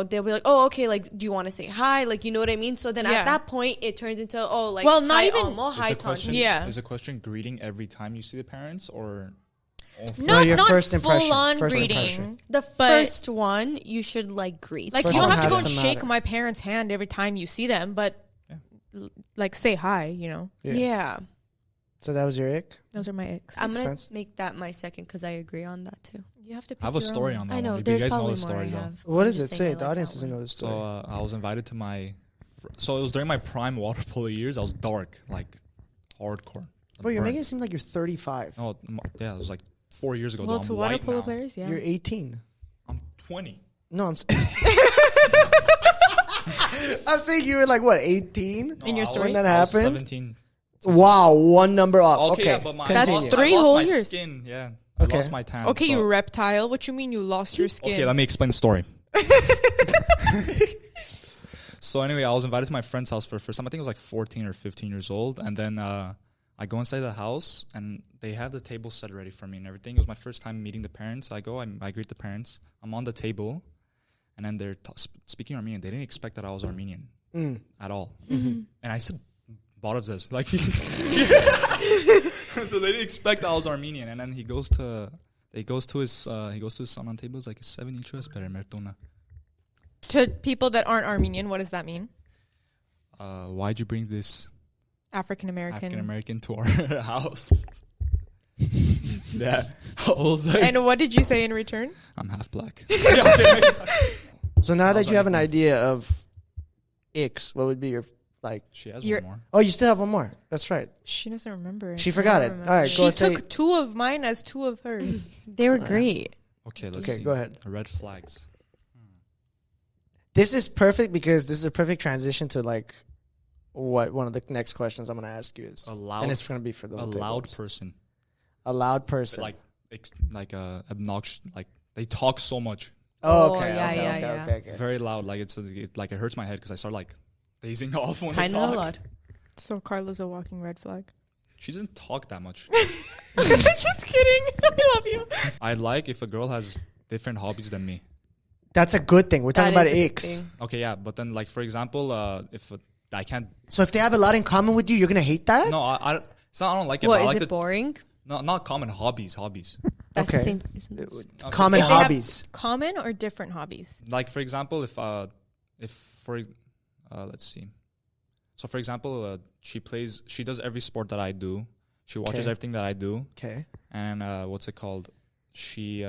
Speaker 4: they'll be like, oh, okay, like, do you want to say hi? Like, you know what I mean? So then
Speaker 2: Yeah.
Speaker 4: at that point, it turns into, oh, like,
Speaker 2: Well, not
Speaker 4: hi,
Speaker 2: even-
Speaker 4: Almo, hi,
Speaker 3: Is the question,
Speaker 4: Tanji.
Speaker 2: Yeah.
Speaker 3: Is the question greeting every time you see the parents or?
Speaker 2: Not
Speaker 1: your
Speaker 2: not
Speaker 1: first impression,
Speaker 2: full on
Speaker 1: first
Speaker 2: greeting.
Speaker 1: impression.
Speaker 4: The
Speaker 2: But-
Speaker 4: first one, you should, like, greet.
Speaker 2: Like
Speaker 1: First
Speaker 2: you don't
Speaker 1: one
Speaker 2: have to go
Speaker 1: has
Speaker 2: and
Speaker 1: to
Speaker 2: shake
Speaker 1: matter.
Speaker 2: my parent's hand every time you see them, but like say hi.
Speaker 4: yeah.
Speaker 1: So that was your ick?
Speaker 2: Those are my icks.
Speaker 4: I'm going
Speaker 1: sense.
Speaker 4: to make that my second because I agree on that, too.
Speaker 2: You have to. Pick
Speaker 3: I have a
Speaker 2: your
Speaker 3: story
Speaker 2: own.
Speaker 3: on that
Speaker 4: I know.
Speaker 3: one. Do you
Speaker 4: There's
Speaker 3: guys know
Speaker 4: probably
Speaker 3: the
Speaker 4: more I
Speaker 3: story though?
Speaker 4: have.
Speaker 1: What
Speaker 4: I'm
Speaker 1: is
Speaker 4: just
Speaker 1: it?
Speaker 4: saying
Speaker 1: Say
Speaker 4: I
Speaker 1: it. The
Speaker 4: like
Speaker 1: audience
Speaker 4: that
Speaker 1: doesn't
Speaker 4: one.
Speaker 1: know the story.
Speaker 3: So I was invited to so it was during my prime water polo years. I was dark, like hardcore.
Speaker 1: Bro, you're
Speaker 3: Burnt.
Speaker 1: making it seem like you're 35.
Speaker 3: Oh, yeah, it was like 4 years ago.
Speaker 2: Well,
Speaker 3: though.
Speaker 2: to
Speaker 3: I'm
Speaker 2: water
Speaker 3: white
Speaker 2: polo
Speaker 3: now.
Speaker 2: players, yeah.
Speaker 1: You're 18.
Speaker 3: I'm 20.
Speaker 1: No, I'm I'm saying you were like, what, 18?
Speaker 2: In your
Speaker 3: I
Speaker 2: story?
Speaker 3: was-
Speaker 1: When that
Speaker 3: I was
Speaker 1: happened?
Speaker 3: 17.
Speaker 1: Wow, one number off. Okay,
Speaker 3: yeah, but
Speaker 2: That's
Speaker 1: continue.
Speaker 2: three
Speaker 3: I lost
Speaker 2: whole
Speaker 3: my
Speaker 2: years.
Speaker 3: Skin, yeah.
Speaker 1: Okay.
Speaker 3: I lost my tan.
Speaker 2: Okay,
Speaker 3: so-
Speaker 2: you reptile. What you mean you lost your skin?
Speaker 3: Okay, let me explain the story. So anyway, I was invited to my friend's house for the first time. I think I was like 14 or 15 years old. And then I go inside the house, and they have the table set ready for me and everything. It was my first time meeting the parents. I go, I greet the parents. I'm on the table, and then they're speaking Armenian. They didn't expect that I was Armenian. at all. And I said, Borovzes. Like, so they didn't expect I was Armenian. And then he goes to his son on table. He's like, 7 inches better mertuna.
Speaker 2: To people that aren't Armenian, what does that mean?
Speaker 3: Why'd you bring this
Speaker 2: African
Speaker 3: African
Speaker 2: American.
Speaker 3: American to our house? Yeah. I was like,
Speaker 2: And what did you say in return?
Speaker 3: I'm half black.
Speaker 1: So now that you have an idea of icks, what would be your like?
Speaker 3: She has
Speaker 2: You're-
Speaker 3: one more.
Speaker 1: Oh, you still have one more. That's right.
Speaker 2: She doesn't remember it.
Speaker 1: She forgot
Speaker 2: I
Speaker 1: it.
Speaker 2: don't
Speaker 1: All right,
Speaker 2: remember.
Speaker 1: go
Speaker 2: She
Speaker 1: say-
Speaker 2: took 2 of mine as 2 of hers.
Speaker 4: They were great.
Speaker 3: Okay, let's
Speaker 1: Okay,
Speaker 3: see.
Speaker 1: go ahead.
Speaker 3: Red flags.
Speaker 1: This is perfect because this is a perfect transition to like what one of the next questions I'm going to ask you is.
Speaker 3: A loud,
Speaker 1: And it's going to be for the
Speaker 3: a
Speaker 1: whole
Speaker 3: loud
Speaker 1: tables.
Speaker 3: person.
Speaker 1: A loud person.
Speaker 3: Like obnoxious. Like they talk so much.
Speaker 1: Oh,
Speaker 4: Oh,
Speaker 1: okay.
Speaker 4: yeah,
Speaker 1: okay,
Speaker 4: yeah,
Speaker 1: okay,
Speaker 4: yeah.
Speaker 1: okay, okay.
Speaker 3: Very loud. Like it hurts my head because I start like dazing off when
Speaker 4: Kind
Speaker 3: they
Speaker 4: of
Speaker 3: talk.
Speaker 4: a lot.
Speaker 2: So Carla's a walking red flag.
Speaker 3: She doesn't talk that much.
Speaker 2: Just kidding. I love you.
Speaker 3: I like if a girl has different hobbies than me.
Speaker 1: That's a good thing. We're talking
Speaker 4: That
Speaker 1: about
Speaker 4: is a good
Speaker 1: icks.
Speaker 4: thing.
Speaker 3: Okay, yeah, but then like for example, if I can't.
Speaker 1: So if they have a lot in common with you, you're going to hate that?
Speaker 3: No, it's not. I don't like it.
Speaker 4: What,
Speaker 3: but I
Speaker 4: is
Speaker 3: like
Speaker 4: it
Speaker 3: the,
Speaker 4: boring?
Speaker 3: No, not common hobbies.
Speaker 4: That's
Speaker 1: Okay.
Speaker 4: the same. Isn't it?
Speaker 3: Okay.
Speaker 1: Common
Speaker 2: If they have
Speaker 1: hobbies.
Speaker 2: common or different hobbies?
Speaker 3: Like for example, if for let's see. So for example, she does every sport that I do. She watches
Speaker 1: Okay.
Speaker 3: everything that I do,
Speaker 1: Okay.
Speaker 3: and what's it called? She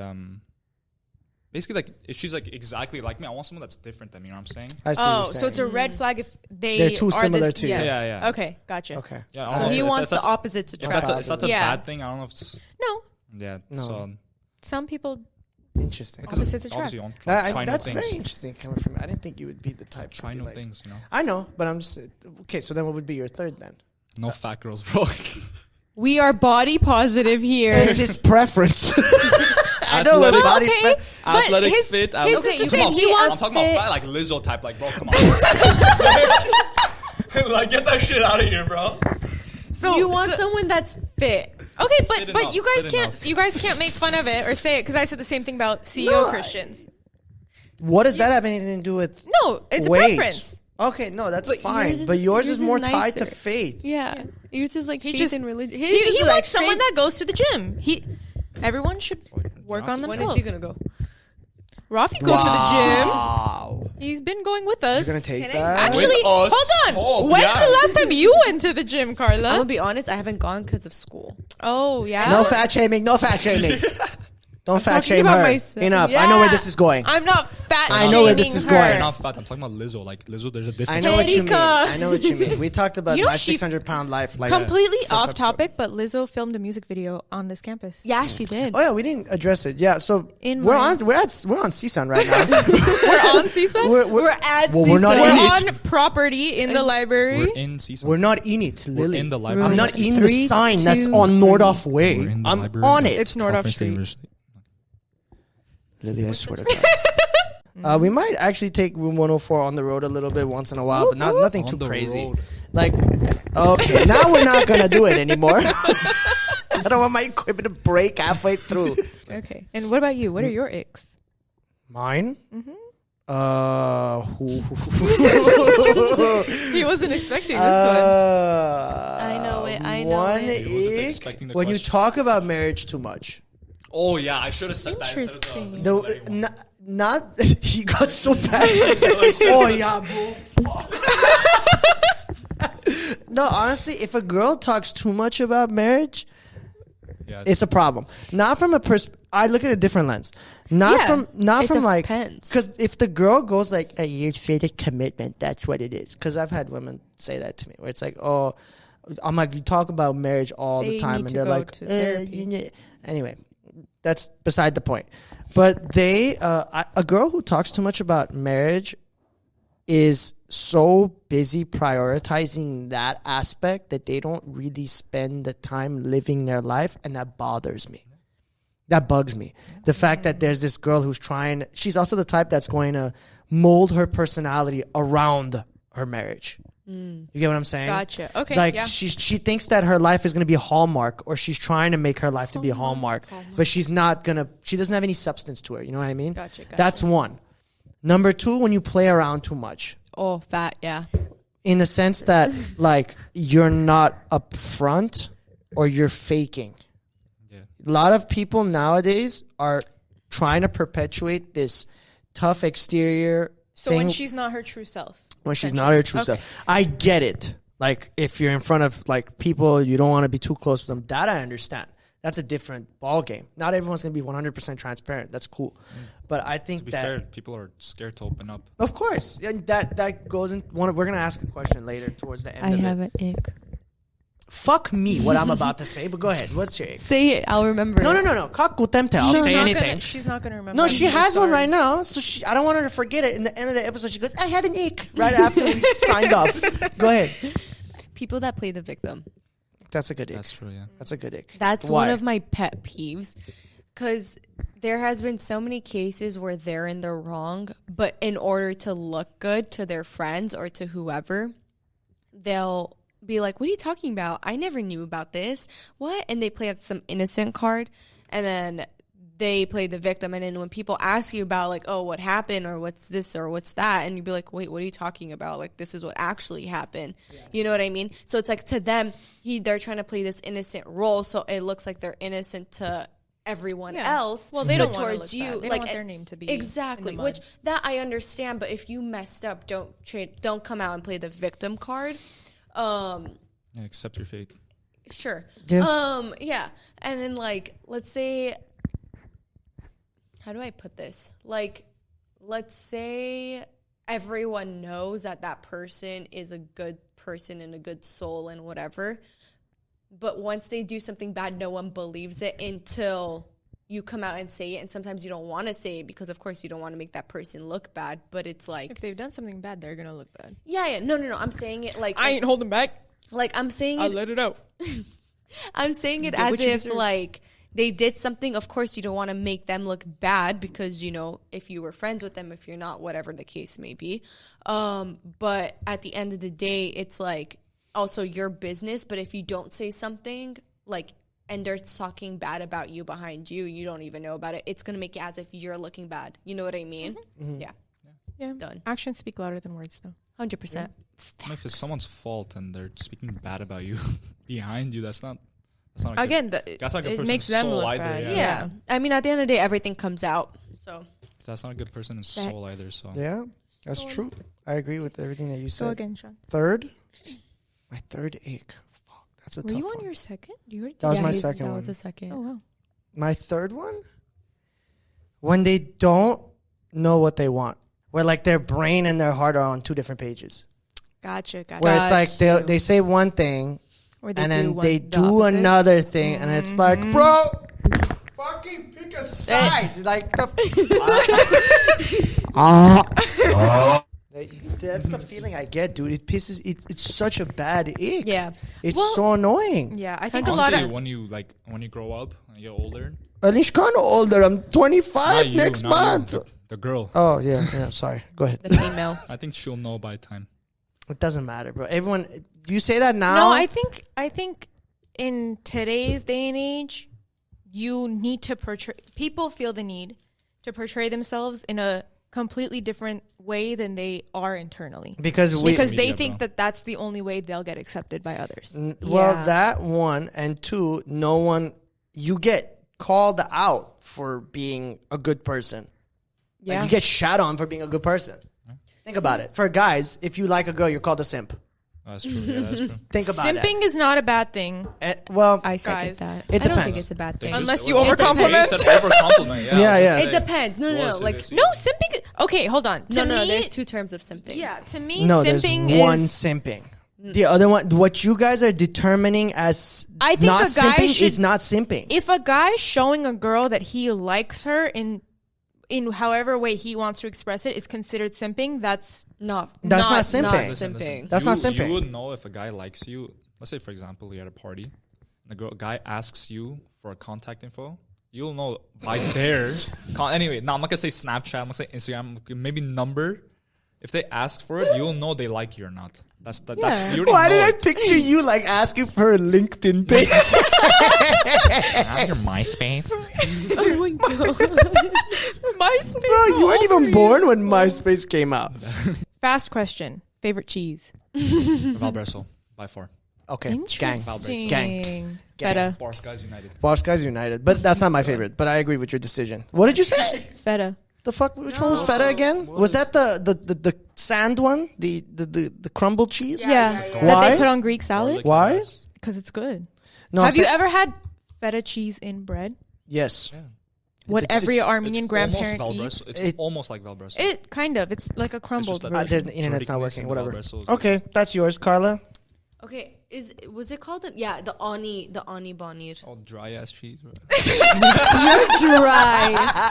Speaker 3: basically like if she's like exactly like me, I want someone that's different than me. You know what I'm saying?
Speaker 1: I see what
Speaker 2: Oh,
Speaker 1: you're
Speaker 2: so
Speaker 1: saying.
Speaker 2: it's a red flag if
Speaker 1: They're too
Speaker 2: are
Speaker 1: similar
Speaker 2: this,
Speaker 1: to you.
Speaker 2: yes.
Speaker 3: Yeah, yeah.
Speaker 2: Okay, gotcha.
Speaker 1: Okay.
Speaker 3: Yeah. I
Speaker 1: So
Speaker 3: don't know
Speaker 4: He
Speaker 3: if
Speaker 4: wants the
Speaker 3: that's
Speaker 4: opposite to
Speaker 3: if
Speaker 4: try.
Speaker 3: that's a
Speaker 2: Yeah.
Speaker 3: bad thing. I don't know if it's
Speaker 2: No,
Speaker 3: yeah.
Speaker 1: No.
Speaker 3: So
Speaker 2: some people
Speaker 1: Interesting.
Speaker 2: opposites attract.
Speaker 3: obviously you want to try new
Speaker 1: That's
Speaker 3: things.
Speaker 1: very interesting coming from you. I didn't think you would be the type to
Speaker 3: Try
Speaker 1: be
Speaker 3: new
Speaker 1: like,
Speaker 3: things, you know.
Speaker 1: I know, but I'm just okay. So then, what would be your third then?
Speaker 3: No fat girls, bro.
Speaker 4: We are body positive here.
Speaker 1: It's his preference. I know what
Speaker 3: Athletic-
Speaker 1: body.
Speaker 2: Okay, but
Speaker 3: Athletic,
Speaker 2: his,
Speaker 3: fit.
Speaker 2: his
Speaker 3: athletic-
Speaker 2: is the
Speaker 3: Come
Speaker 2: same.
Speaker 3: on,
Speaker 2: He
Speaker 3: I'm
Speaker 2: wants
Speaker 3: talking about
Speaker 2: fit.
Speaker 3: fat, like Lizzo type. Like, bro, come on. Like, get that shit out of here, bro.
Speaker 2: So
Speaker 4: You want someone that's fit.
Speaker 2: Okay,
Speaker 3: Fit
Speaker 2: but
Speaker 3: enough,
Speaker 2: you guys
Speaker 3: fit
Speaker 2: can't
Speaker 3: enough.
Speaker 2: you guys can't make fun of it or say it because I said the same thing about CEO
Speaker 1: No,
Speaker 2: Christians.
Speaker 1: What does that have anything to do with?
Speaker 2: No, it's
Speaker 1: weight?
Speaker 2: a preference.
Speaker 1: Okay, no, that's
Speaker 4: But
Speaker 1: fine.
Speaker 4: yours is-
Speaker 1: but yours
Speaker 4: yours
Speaker 1: is
Speaker 4: is
Speaker 1: more tied to
Speaker 4: nicer.
Speaker 1: faith.
Speaker 4: Yeah. Yours is like
Speaker 2: He
Speaker 4: faith
Speaker 2: just-
Speaker 4: in religion.
Speaker 2: He wants someone that goes to the gym. Everyone should work on
Speaker 3: When
Speaker 4: When
Speaker 2: themselves.
Speaker 4: is he gonna go?
Speaker 2: Raffi goes to the gym.
Speaker 1: Wow.
Speaker 2: He's been going with us.
Speaker 1: You're gonna take
Speaker 4: Can I-
Speaker 1: that?
Speaker 2: Actually,
Speaker 3: With us?
Speaker 2: hold on.
Speaker 3: Oh,
Speaker 2: When's
Speaker 3: yeah.
Speaker 2: the last time you went to the gym,
Speaker 4: I'm
Speaker 2: Carla?
Speaker 4: gonna be honest. I haven't gone because of school.
Speaker 2: Oh yeah.
Speaker 1: No fat shaming. No fat shaming. Don't fat
Speaker 4: talking
Speaker 1: shame
Speaker 4: about
Speaker 1: her.
Speaker 4: myself.
Speaker 1: Enough. I know where this is going.
Speaker 2: I'm not fat.
Speaker 1: I know where this
Speaker 2: shaming
Speaker 1: is
Speaker 2: her.
Speaker 1: going.
Speaker 3: I'm not fat. I'm talking about Lizzo. Like, Lizzo, there's a difference.
Speaker 1: I know what you mean.
Speaker 2: Erika.
Speaker 1: I know what you mean. We talked about
Speaker 2: You know
Speaker 1: my
Speaker 2: she-
Speaker 1: 600-pound life. Like
Speaker 2: Completely
Speaker 1: first
Speaker 2: off
Speaker 1: episode.
Speaker 2: topic, but Lizzo filmed a music video on this campus.
Speaker 4: Yeah, she did.
Speaker 1: Oh yeah, we didn't address it. Yeah, so
Speaker 2: In
Speaker 1: we're
Speaker 2: my-
Speaker 1: on CSUN right now.
Speaker 2: We're on CISA.
Speaker 1: we're
Speaker 4: at
Speaker 1: well, we're not
Speaker 2: We're
Speaker 1: in it.
Speaker 2: on property in the library.
Speaker 3: We're in season.
Speaker 1: We're not in it, Lily.
Speaker 3: in the library.
Speaker 1: I'm not in the
Speaker 4: 3,
Speaker 1: sign that's
Speaker 4: 2,
Speaker 1: on Nordhoff Way.
Speaker 3: We're in the
Speaker 1: I'm
Speaker 3: library.
Speaker 1: on it.
Speaker 2: It's Nordhoff
Speaker 3: Conference
Speaker 2: Street.
Speaker 3: University.
Speaker 1: Lily, I swear to God. We might actually take room 104 on the road a little bit once in a while, but not nothing
Speaker 3: On
Speaker 1: too
Speaker 3: the
Speaker 1: crazy.
Speaker 3: road.
Speaker 1: Like, okay, now we're not gonna do it anymore. I don't want my equipment to break halfway through.
Speaker 2: Okay. And what about you? What are your icks?
Speaker 1: Mine?
Speaker 2: He wasn't expecting this
Speaker 4: I know it, I know
Speaker 1: one
Speaker 4: it.
Speaker 3: He wasn't
Speaker 1: ick,
Speaker 3: expecting the
Speaker 1: when you
Speaker 3: question.
Speaker 1: talk about marriage too much.
Speaker 3: Oh, yeah. I should have said that. instead of
Speaker 2: Interesting.
Speaker 3: the celebrity one.
Speaker 1: Not he got so passionate. Oh yeah, bro. Fuck. No, honestly, if a girl talks too much about marriage,
Speaker 3: Yeah,
Speaker 1: it's a problem. Not from a I look at a different lens. Not
Speaker 4: Yeah,
Speaker 1: from
Speaker 4: it
Speaker 1: like
Speaker 4: depends.
Speaker 1: because if the girl goes like a year straight of commitment, that's what it is. Because I've had women say that to me, where it's like, oh, I'm like, you talk about marriage all the
Speaker 2: They
Speaker 1: time,
Speaker 2: need
Speaker 1: and
Speaker 2: to
Speaker 1: they're
Speaker 2: go
Speaker 1: like,
Speaker 2: to therapy.
Speaker 1: anyway, that's beside the point. But a girl who talks too much about marriage is so busy prioritizing that aspect that they don't really spend the time living their life, and that bothers me. That bugs me. The fact that there's this girl who's trying, she's also the type that's going to mold her personality around her marriage. You get what I'm saying?
Speaker 2: Gotcha. Okay.
Speaker 1: Like
Speaker 2: yeah.
Speaker 1: she thinks that her life is going to be a hallmark, or she's trying to make her life to be a hallmark, but she doesn't have any substance to her. You know what I mean?
Speaker 2: Gotcha.
Speaker 1: That's one. Number two, when you play around too much.
Speaker 4: Oh, fat, yeah.
Speaker 1: in the sense that like you're not upfront or you're faking.
Speaker 3: Yeah.
Speaker 1: A lot of people nowadays are trying to perpetuate this tough exterior
Speaker 2: So
Speaker 1: thing
Speaker 2: when she's not her true self.
Speaker 1: when she's not her true
Speaker 2: Okay.
Speaker 1: self. I get it. Like if you're in front of like people, you don't want to be too close to them. That I understand. That's a different ball game. Not everyone's gonna be 100% transparent. That's cool, but I think
Speaker 3: To be
Speaker 1: that
Speaker 3: fair, people are scared to open up.
Speaker 1: of course, and that goes in. We're gonna ask a question later towards the end.
Speaker 4: I
Speaker 1: of
Speaker 4: have
Speaker 1: it.
Speaker 4: an ick.
Speaker 1: Fuck me, what I'm about to say. But go ahead. What's your?
Speaker 4: Say it. I'll remember.
Speaker 1: No. Kakutemte. I'll say anything.
Speaker 2: She's not gonna remember.
Speaker 1: No,
Speaker 2: I'm
Speaker 1: she
Speaker 2: so
Speaker 1: has one
Speaker 2: sorry.
Speaker 1: right now, so I don't want her to forget it. In the end of the episode, she goes, "I have an ick." Right after we signed off. Go ahead.
Speaker 4: People that play the victim.
Speaker 1: That's a good ick.
Speaker 3: That's true, yeah.
Speaker 1: That's a good ick.
Speaker 4: That's
Speaker 1: Why?
Speaker 4: one of my pet peeves. Because there has been so many cases where they're in the wrong, but in order to look good to their friends or to whoever, they'll be like, what are you talking about? I never knew about this. What? And they play out some innocent card, and then they play the victim. And then when people ask you about, like, oh, what happened, or what's this, or what's that, and you'd be like, wait, what are you talking about? Like, this is what actually happened. Yeah. You know what I mean? So it's like, to them, they're trying to play this innocent role, so it looks like they're innocent to everyone else.
Speaker 2: Well, they don't
Speaker 4: but
Speaker 2: want to
Speaker 4: towards
Speaker 2: look
Speaker 4: you,
Speaker 2: bad. They
Speaker 4: like,
Speaker 2: don't want their name to be
Speaker 4: exactly.
Speaker 2: in the mud.
Speaker 4: Which that I understand, but if you messed up, don't come out and play the victim card.
Speaker 3: Yeah, accept your fate.
Speaker 4: Sure.
Speaker 1: Yeah.
Speaker 4: Yeah. And then, like, let's say, how do I put this? Like, let's say everyone knows that person is a good person and a good soul and whatever. But once they do something bad, no one believes it until you come out and say it. And sometimes you don't want to say it because, of course, you don't want to make that person look bad. But it's like,
Speaker 2: If they've done something bad, they're gonna look bad.
Speaker 4: yeah. No. I'm saying it like,
Speaker 2: I ain't holding back.
Speaker 4: like I'm saying
Speaker 2: I'll
Speaker 4: it.
Speaker 2: let it out.
Speaker 4: I'm saying it
Speaker 2: Get
Speaker 4: as
Speaker 2: what you
Speaker 4: if
Speaker 2: deserve.
Speaker 4: like they did something. Of course, you don't want to make them look bad because, you know, if you were friends with them, if you're not, whatever the case may be. But at the end of the day, it's like also your business. But if you don't say something like, and they're talking bad about you behind you, you don't even know about it, it's going to make it as if you're looking bad. You know what I mean?
Speaker 1: Mm-hmm.
Speaker 4: Yeah.
Speaker 2: Yeah.
Speaker 4: Done.
Speaker 2: Actions speak louder than words, though.
Speaker 4: 100%.
Speaker 3: And if it's someone's fault and they're speaking bad about you behind you, that's not a
Speaker 2: Again,
Speaker 3: that's not a good
Speaker 2: it
Speaker 3: person's
Speaker 2: makes them
Speaker 3: soul
Speaker 2: look
Speaker 3: either.
Speaker 2: bad.
Speaker 4: Yeah. I mean, at the end of the day, everything comes out. So
Speaker 3: That's not a good person's soul either. So
Speaker 1: Yeah, that's true. I agree with everything that you
Speaker 2: So
Speaker 1: said.
Speaker 2: again, Sean.
Speaker 1: Third, my third ick. Fuck, that's a
Speaker 2: Were
Speaker 1: tough
Speaker 2: you
Speaker 1: one.
Speaker 2: on your second? You already
Speaker 1: That was
Speaker 2: did
Speaker 1: my
Speaker 2: that.
Speaker 1: second
Speaker 4: That
Speaker 1: one.
Speaker 4: was the second.
Speaker 2: Oh wow.
Speaker 1: My third one, when they don't know what they want, where like their brain and their heart are on two different pages.
Speaker 2: Gotcha.
Speaker 1: Where it's like
Speaker 4: Got
Speaker 1: they say one thing
Speaker 2: Or
Speaker 1: and then they
Speaker 2: the
Speaker 1: do
Speaker 2: opposite.
Speaker 1: another thing, and it's like, bro, fucking pick a side. Like the. That's the feeling I get, dude. It pisses. It's such a bad ick.
Speaker 4: Yeah.
Speaker 1: It's
Speaker 2: Well,
Speaker 1: so annoying.
Speaker 2: Yeah, I think a lot
Speaker 3: honestly,
Speaker 2: of
Speaker 3: when you grow up and you get older,
Speaker 1: At least kind of older. I'm 25
Speaker 3: not you,
Speaker 1: next
Speaker 3: not
Speaker 1: month.
Speaker 3: you, the girl.
Speaker 1: Oh yeah. Sorry. Go ahead.
Speaker 4: The female.
Speaker 3: I think she'll know by time.
Speaker 1: It doesn't matter, bro. Everyone, you say that now.
Speaker 2: No, I think in today's day and age, you need to portray. People feel the need to portray themselves in a completely different way than they are internally,
Speaker 1: because
Speaker 2: because they
Speaker 3: Media,
Speaker 2: think
Speaker 3: bro.
Speaker 2: that that's the only way they'll get accepted by others.
Speaker 1: Well,
Speaker 4: Yeah.
Speaker 1: that one, and two, no one. You get called out for being a good person.
Speaker 4: Yeah.
Speaker 1: Like you get shat on for being a good person. Think about it. For guys, if you like a girl, you're called a simp.
Speaker 3: That's true. Yeah, that's true.
Speaker 1: Think about
Speaker 2: Simping is not a bad thing.
Speaker 1: it. Well,
Speaker 4: I second
Speaker 2: Guys,
Speaker 4: that.
Speaker 1: it
Speaker 4: I don't think
Speaker 1: depends.
Speaker 4: it's a bad
Speaker 3: They
Speaker 4: thing.
Speaker 2: Unless
Speaker 3: just-
Speaker 2: you
Speaker 3: oh,
Speaker 2: overcompliment.
Speaker 3: They said overcompliment. Yeah.
Speaker 1: Yeah,
Speaker 3: I was
Speaker 1: yeah.
Speaker 3: gonna
Speaker 4: It
Speaker 3: say.
Speaker 4: depends. No,
Speaker 3: What was it?
Speaker 4: like
Speaker 3: It's-
Speaker 2: No, simping. Okay, hold on. To
Speaker 4: no,
Speaker 2: me,
Speaker 4: there's two terms of something.
Speaker 2: yeah, to me,
Speaker 1: no,
Speaker 2: simping
Speaker 1: there's one
Speaker 2: is.
Speaker 1: simping. The other one, what you guys are determining as
Speaker 2: I think
Speaker 1: not
Speaker 2: a guy
Speaker 1: simping
Speaker 2: should-
Speaker 1: is not simping.
Speaker 2: If a guy's showing a girl that he likes her in however way he wants to express it is considered simping, that's
Speaker 4: No,
Speaker 1: That's not simping.
Speaker 4: Not
Speaker 3: Listen,
Speaker 4: simping.
Speaker 1: That's not simping.
Speaker 3: You would know if a guy likes you. Let's say, for example, you're at a party, and the guy asks you for a contact info. You'll know by their anyway. Now I'm not gonna say Snapchat. I'm gonna say Instagram. Maybe number. If they ask for it, you'll know they like you or not. That's you already
Speaker 1: Why
Speaker 3: know
Speaker 1: did I
Speaker 3: it.
Speaker 1: picture you like asking for a LinkedIn page?
Speaker 3: Have your MySpace.
Speaker 4: Oh my god.
Speaker 2: MySpace.
Speaker 1: Bro, you weren't even born when MySpace came out.
Speaker 2: Fast question. Favorite cheese?
Speaker 3: Valbreso, by far.
Speaker 1: Okay, gang.
Speaker 2: Interesting.
Speaker 1: Gang.
Speaker 2: Feta.
Speaker 3: Bars guys united.
Speaker 1: Boss Guys United. But that's not my favorite. But I agree with your decision. What did you say?
Speaker 4: Feta.
Speaker 1: The fuck? Which one was feta again? Was that the sand one? The crumbled cheese?
Speaker 2: Yeah.
Speaker 1: Why?
Speaker 2: That they put on Greek salad?
Speaker 1: Why?
Speaker 2: Because it's good.
Speaker 1: No.
Speaker 2: Have you ever had feta cheese in bread?
Speaker 1: Yes.
Speaker 3: Yeah.
Speaker 2: What
Speaker 1: It's-
Speaker 2: every
Speaker 1: it's-
Speaker 2: Armenian grandparent
Speaker 3: Almost
Speaker 2: eats?
Speaker 3: It's almost like Valbreso.
Speaker 2: It kind of. It's like a
Speaker 3: It's
Speaker 2: crumbled
Speaker 3: just that
Speaker 2: version.
Speaker 1: the internet's not working. Whatever.
Speaker 3: Valbreso is
Speaker 1: Okay, that's yours, Carla.
Speaker 4: Okay, was it called the Ani Bonir?
Speaker 3: all dry ass cheese.
Speaker 4: Dry.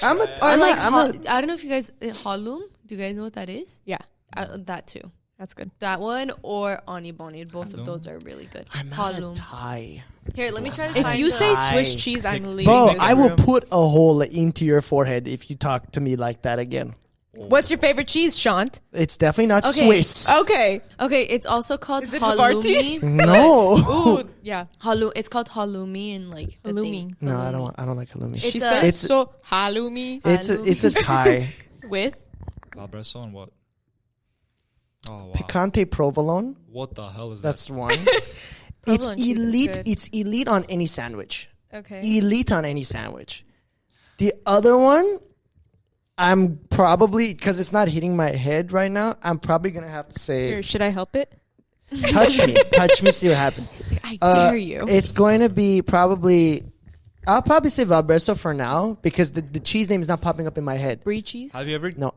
Speaker 1: I'm
Speaker 4: I don't know if you guys halloum. Do you guys know what that is?
Speaker 2: Yeah.
Speaker 4: That too.
Speaker 2: That's good.
Speaker 4: That one or Ani Bonir. Both of
Speaker 3: Halloum.
Speaker 4: those are really good.
Speaker 1: not a
Speaker 4: Halloum.
Speaker 1: Thai.
Speaker 4: Here, let me try to
Speaker 2: If
Speaker 4: find
Speaker 2: you
Speaker 4: the-
Speaker 2: say
Speaker 1: Thai.
Speaker 2: Swiss cheese, I'm leaving
Speaker 1: Bro,
Speaker 2: this
Speaker 1: I will
Speaker 2: room.
Speaker 1: put a hole into your forehead if you talk to me like that again.
Speaker 2: What's your favorite cheese, Shant?
Speaker 1: It's definitely not
Speaker 4: Okay.
Speaker 1: Swiss.
Speaker 2: Okay.
Speaker 4: Okay, it's also called
Speaker 2: Is it
Speaker 4: halloumi.
Speaker 1: No.
Speaker 2: Ooh, yeah.
Speaker 4: It's called halloumi in like the
Speaker 2: Halloumi.
Speaker 4: thing.
Speaker 1: No, I don't like halloumi.
Speaker 4: It's
Speaker 2: She
Speaker 4: a-
Speaker 2: said
Speaker 1: it's-
Speaker 2: so halloumi
Speaker 1: It's a Thai.
Speaker 2: with
Speaker 3: Valbreso and what? Oh wow.
Speaker 1: Picante provolone.
Speaker 3: What the hell is
Speaker 1: That's
Speaker 3: that?
Speaker 1: one. It's
Speaker 2: Provolone cheese is
Speaker 1: elite.
Speaker 2: good.
Speaker 1: It's elite on any sandwich.
Speaker 2: okay.
Speaker 1: Elite on any sandwich. The other one, I'm probably, because it's not hitting my head right now, I'm probably going to have to say,
Speaker 2: Here, should I help it?
Speaker 1: touch me. Touch me, see what happens.
Speaker 4: I dare you.
Speaker 1: It's going to be I'll probably say Valbreso for now, because the cheese name is not popping up in my head.
Speaker 2: Brie cheese?
Speaker 3: Have you ever?
Speaker 1: No.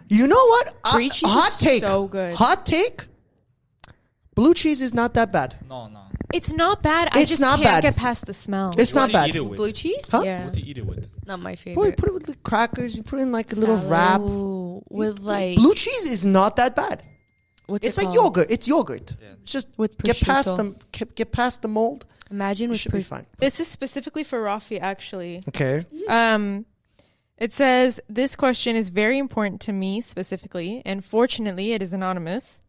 Speaker 1: You know what?
Speaker 2: Brie cheese
Speaker 1: hot
Speaker 2: is
Speaker 1: take.
Speaker 2: so good.
Speaker 1: Hot take. Blue cheese is not that bad.
Speaker 3: No.
Speaker 2: It's not bad. I
Speaker 1: It's
Speaker 2: just
Speaker 1: not
Speaker 2: can't
Speaker 1: bad.
Speaker 2: get past the smell.
Speaker 1: It's
Speaker 3: What
Speaker 1: not
Speaker 3: do you
Speaker 1: bad.
Speaker 3: eat it with?
Speaker 4: Blue cheese?
Speaker 1: Huh?
Speaker 2: Yeah.
Speaker 3: What do you eat it with?
Speaker 4: Not my
Speaker 1: Boy,
Speaker 4: favorite.
Speaker 1: put it with like crackers. You put it in like a little wrap.
Speaker 4: Oh, with like
Speaker 1: Blue cheese is not that bad.
Speaker 4: what's
Speaker 1: It's
Speaker 4: it
Speaker 1: like
Speaker 4: called?
Speaker 1: yogurt. It's yogurt.
Speaker 3: Yeah.
Speaker 1: Just
Speaker 4: With
Speaker 1: get past
Speaker 4: prosciutto.
Speaker 1: get past the mold.
Speaker 4: Imagine
Speaker 1: You
Speaker 4: with
Speaker 1: should be fine.
Speaker 2: This is specifically for Raffi, actually.
Speaker 1: Okay.
Speaker 2: It says, this question is very important to me specifically, and fortunately it is anonymous.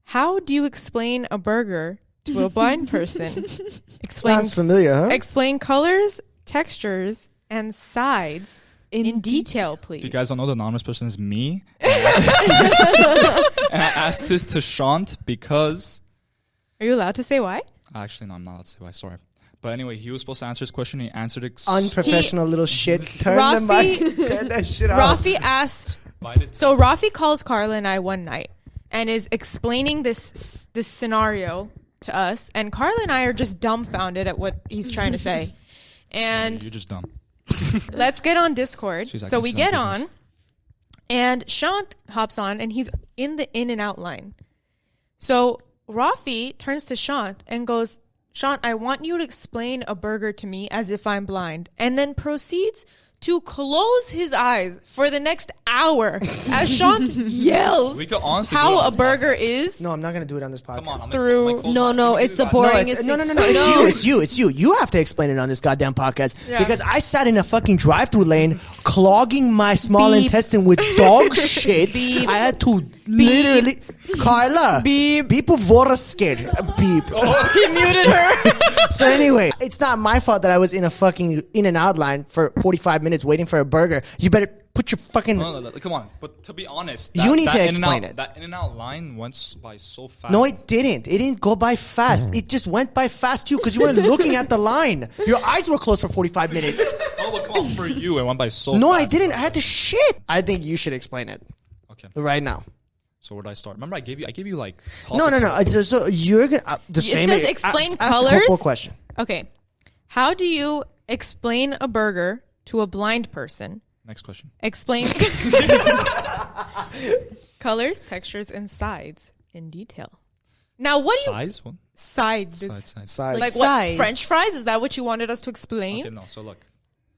Speaker 2: How do you explain a burger to a blind person?
Speaker 1: Sounds familiar, huh?
Speaker 2: Explain colors, textures, and sides in detail, please.
Speaker 3: If you guys don't know, the anonymous person is me. And I asked this to Shant because
Speaker 2: Are you allowed to say why?
Speaker 3: actually no, I'm not allowed to say why. Sorry. But anyway, he was supposed to answer his question. He answered it.
Speaker 1: Unprofessional little shit. Turn the mic. Turn that shit off.
Speaker 2: Raffi asked.
Speaker 3: Invited-
Speaker 2: So Raffi calls Carla and I one night and is explaining this scenario to us, and Carla and I are just dumbfounded at what he's trying to say. And
Speaker 3: You're just dumb.
Speaker 2: let's get on Discord.
Speaker 3: She's
Speaker 2: So
Speaker 3: acting
Speaker 2: we
Speaker 3: she's on
Speaker 2: get
Speaker 3: business.
Speaker 2: on, and Shant hops on, and he's in the in and out line. So Raffi turns to Shant and goes, Shant, I want you to explain a burger to me as if I'm blind, and then proceeds to close his eyes for the next hour as Shant yells
Speaker 3: We could honestly do it
Speaker 2: how
Speaker 3: on
Speaker 2: a
Speaker 3: this
Speaker 2: burger
Speaker 3: podcast.
Speaker 2: is.
Speaker 1: No, I'm not gonna do it on this podcast.
Speaker 3: Come on. I'm
Speaker 2: Through-
Speaker 3: gonna close
Speaker 4: No,
Speaker 3: my-
Speaker 4: no,
Speaker 3: Can we
Speaker 4: it's
Speaker 3: do
Speaker 4: the
Speaker 3: that?
Speaker 4: boring-
Speaker 1: No,
Speaker 4: Boring
Speaker 1: it's,
Speaker 4: as
Speaker 1: no,
Speaker 4: it-
Speaker 1: no, no, no.
Speaker 2: No.
Speaker 1: It's you. You have to explain it on this goddamn podcast
Speaker 2: Yeah.
Speaker 1: because I sat in a fucking drive-through lane, clogging my small
Speaker 2: Beep.
Speaker 1: intestine with dog shit.
Speaker 2: Beep.
Speaker 1: I had to literally, Carla, beep voroskin, beep.
Speaker 2: He muted her.
Speaker 1: So anyway, it's not my fault that I was in a fucking in and out line for 45 minutes waiting for a burger. You better put your fucking.
Speaker 3: No, come on. But to be honest,
Speaker 1: You need to
Speaker 3: In-N-Out-
Speaker 1: explain it.
Speaker 3: That In-N-Out line went by so fast.
Speaker 1: No, it didn't. It didn't go by fast. It just went by fast too because you weren't looking at the line. Your eyes were closed for 45 minutes.
Speaker 3: Oh, but come on, for you, it went by so
Speaker 1: No,
Speaker 3: fast.
Speaker 1: I didn't. I had to shit. I think you should explain it
Speaker 3: Okay.
Speaker 1: right now.
Speaker 3: So where did I start? Remember, I gave you like.
Speaker 1: No.
Speaker 3: topics.
Speaker 1: So you're gonna the same.
Speaker 2: says explain
Speaker 1: ask
Speaker 2: colors.
Speaker 1: the full question.
Speaker 2: Okay. How do you explain a burger to a blind person?
Speaker 3: Next question.
Speaker 2: Explain colors, textures, and sides in detail. Now, what do you
Speaker 3: Size? What?
Speaker 2: sides?
Speaker 3: Size.
Speaker 1: Size.
Speaker 2: Like
Speaker 4: Size.
Speaker 2: what? French fries? Is that what you wanted us to explain?
Speaker 3: Okay, no. So look.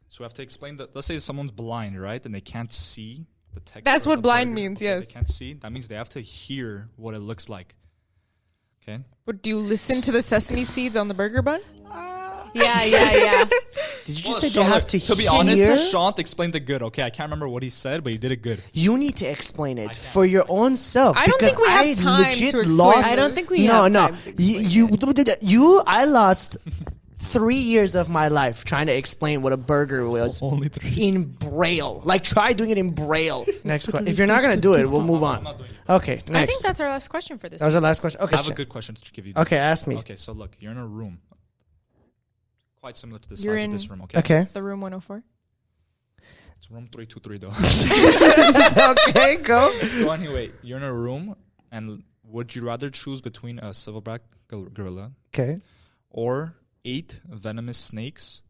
Speaker 3: So we have to explain that. Let's say someone's blind, right? And they can't see the texture.
Speaker 2: That's
Speaker 3: of
Speaker 2: what
Speaker 3: the
Speaker 2: blind
Speaker 3: burger.
Speaker 2: means,
Speaker 3: Okay,
Speaker 2: yes.
Speaker 3: They can't see. That means they have to hear what it looks like. Okay.
Speaker 2: But do you listen to the sesame seeds on the burger bun?
Speaker 4: Yeah.
Speaker 1: Did you just say they have to
Speaker 3: be
Speaker 1: hear?
Speaker 3: honest, Shant explained it good. Okay, I can't remember what he said, but he did it good.
Speaker 1: You need to explain it for your own self.
Speaker 2: I don't
Speaker 1: because
Speaker 2: think we have
Speaker 1: I
Speaker 2: time
Speaker 1: legit
Speaker 2: to explain
Speaker 1: lost.
Speaker 2: it.
Speaker 4: I don't think we
Speaker 1: no,
Speaker 4: have
Speaker 1: no.
Speaker 4: time to explain
Speaker 1: I lost 3 years of my life trying to explain what a burger was
Speaker 3: Only 3.
Speaker 1: in Braille. Like, try doing it in Braille. Next question. If you're not going to do it, we'll move on.
Speaker 3: not doing it.
Speaker 1: Okay, next.
Speaker 2: I think that's our last question for this.
Speaker 1: That was our last question. Okay,
Speaker 3: I have a good question to give you.
Speaker 1: Okay, ask me.
Speaker 3: Okay, so look, you're in a room. Quite similar to the
Speaker 2: You're
Speaker 3: size of
Speaker 2: in-
Speaker 3: this room, okay?
Speaker 1: Okay.
Speaker 2: The room 104.
Speaker 3: It's room 323 though.
Speaker 1: Okay, go.
Speaker 3: So anyway, you're in a room, and would you rather choose between a silverback gorilla
Speaker 1: Okay.
Speaker 3: or 8 venomous snakes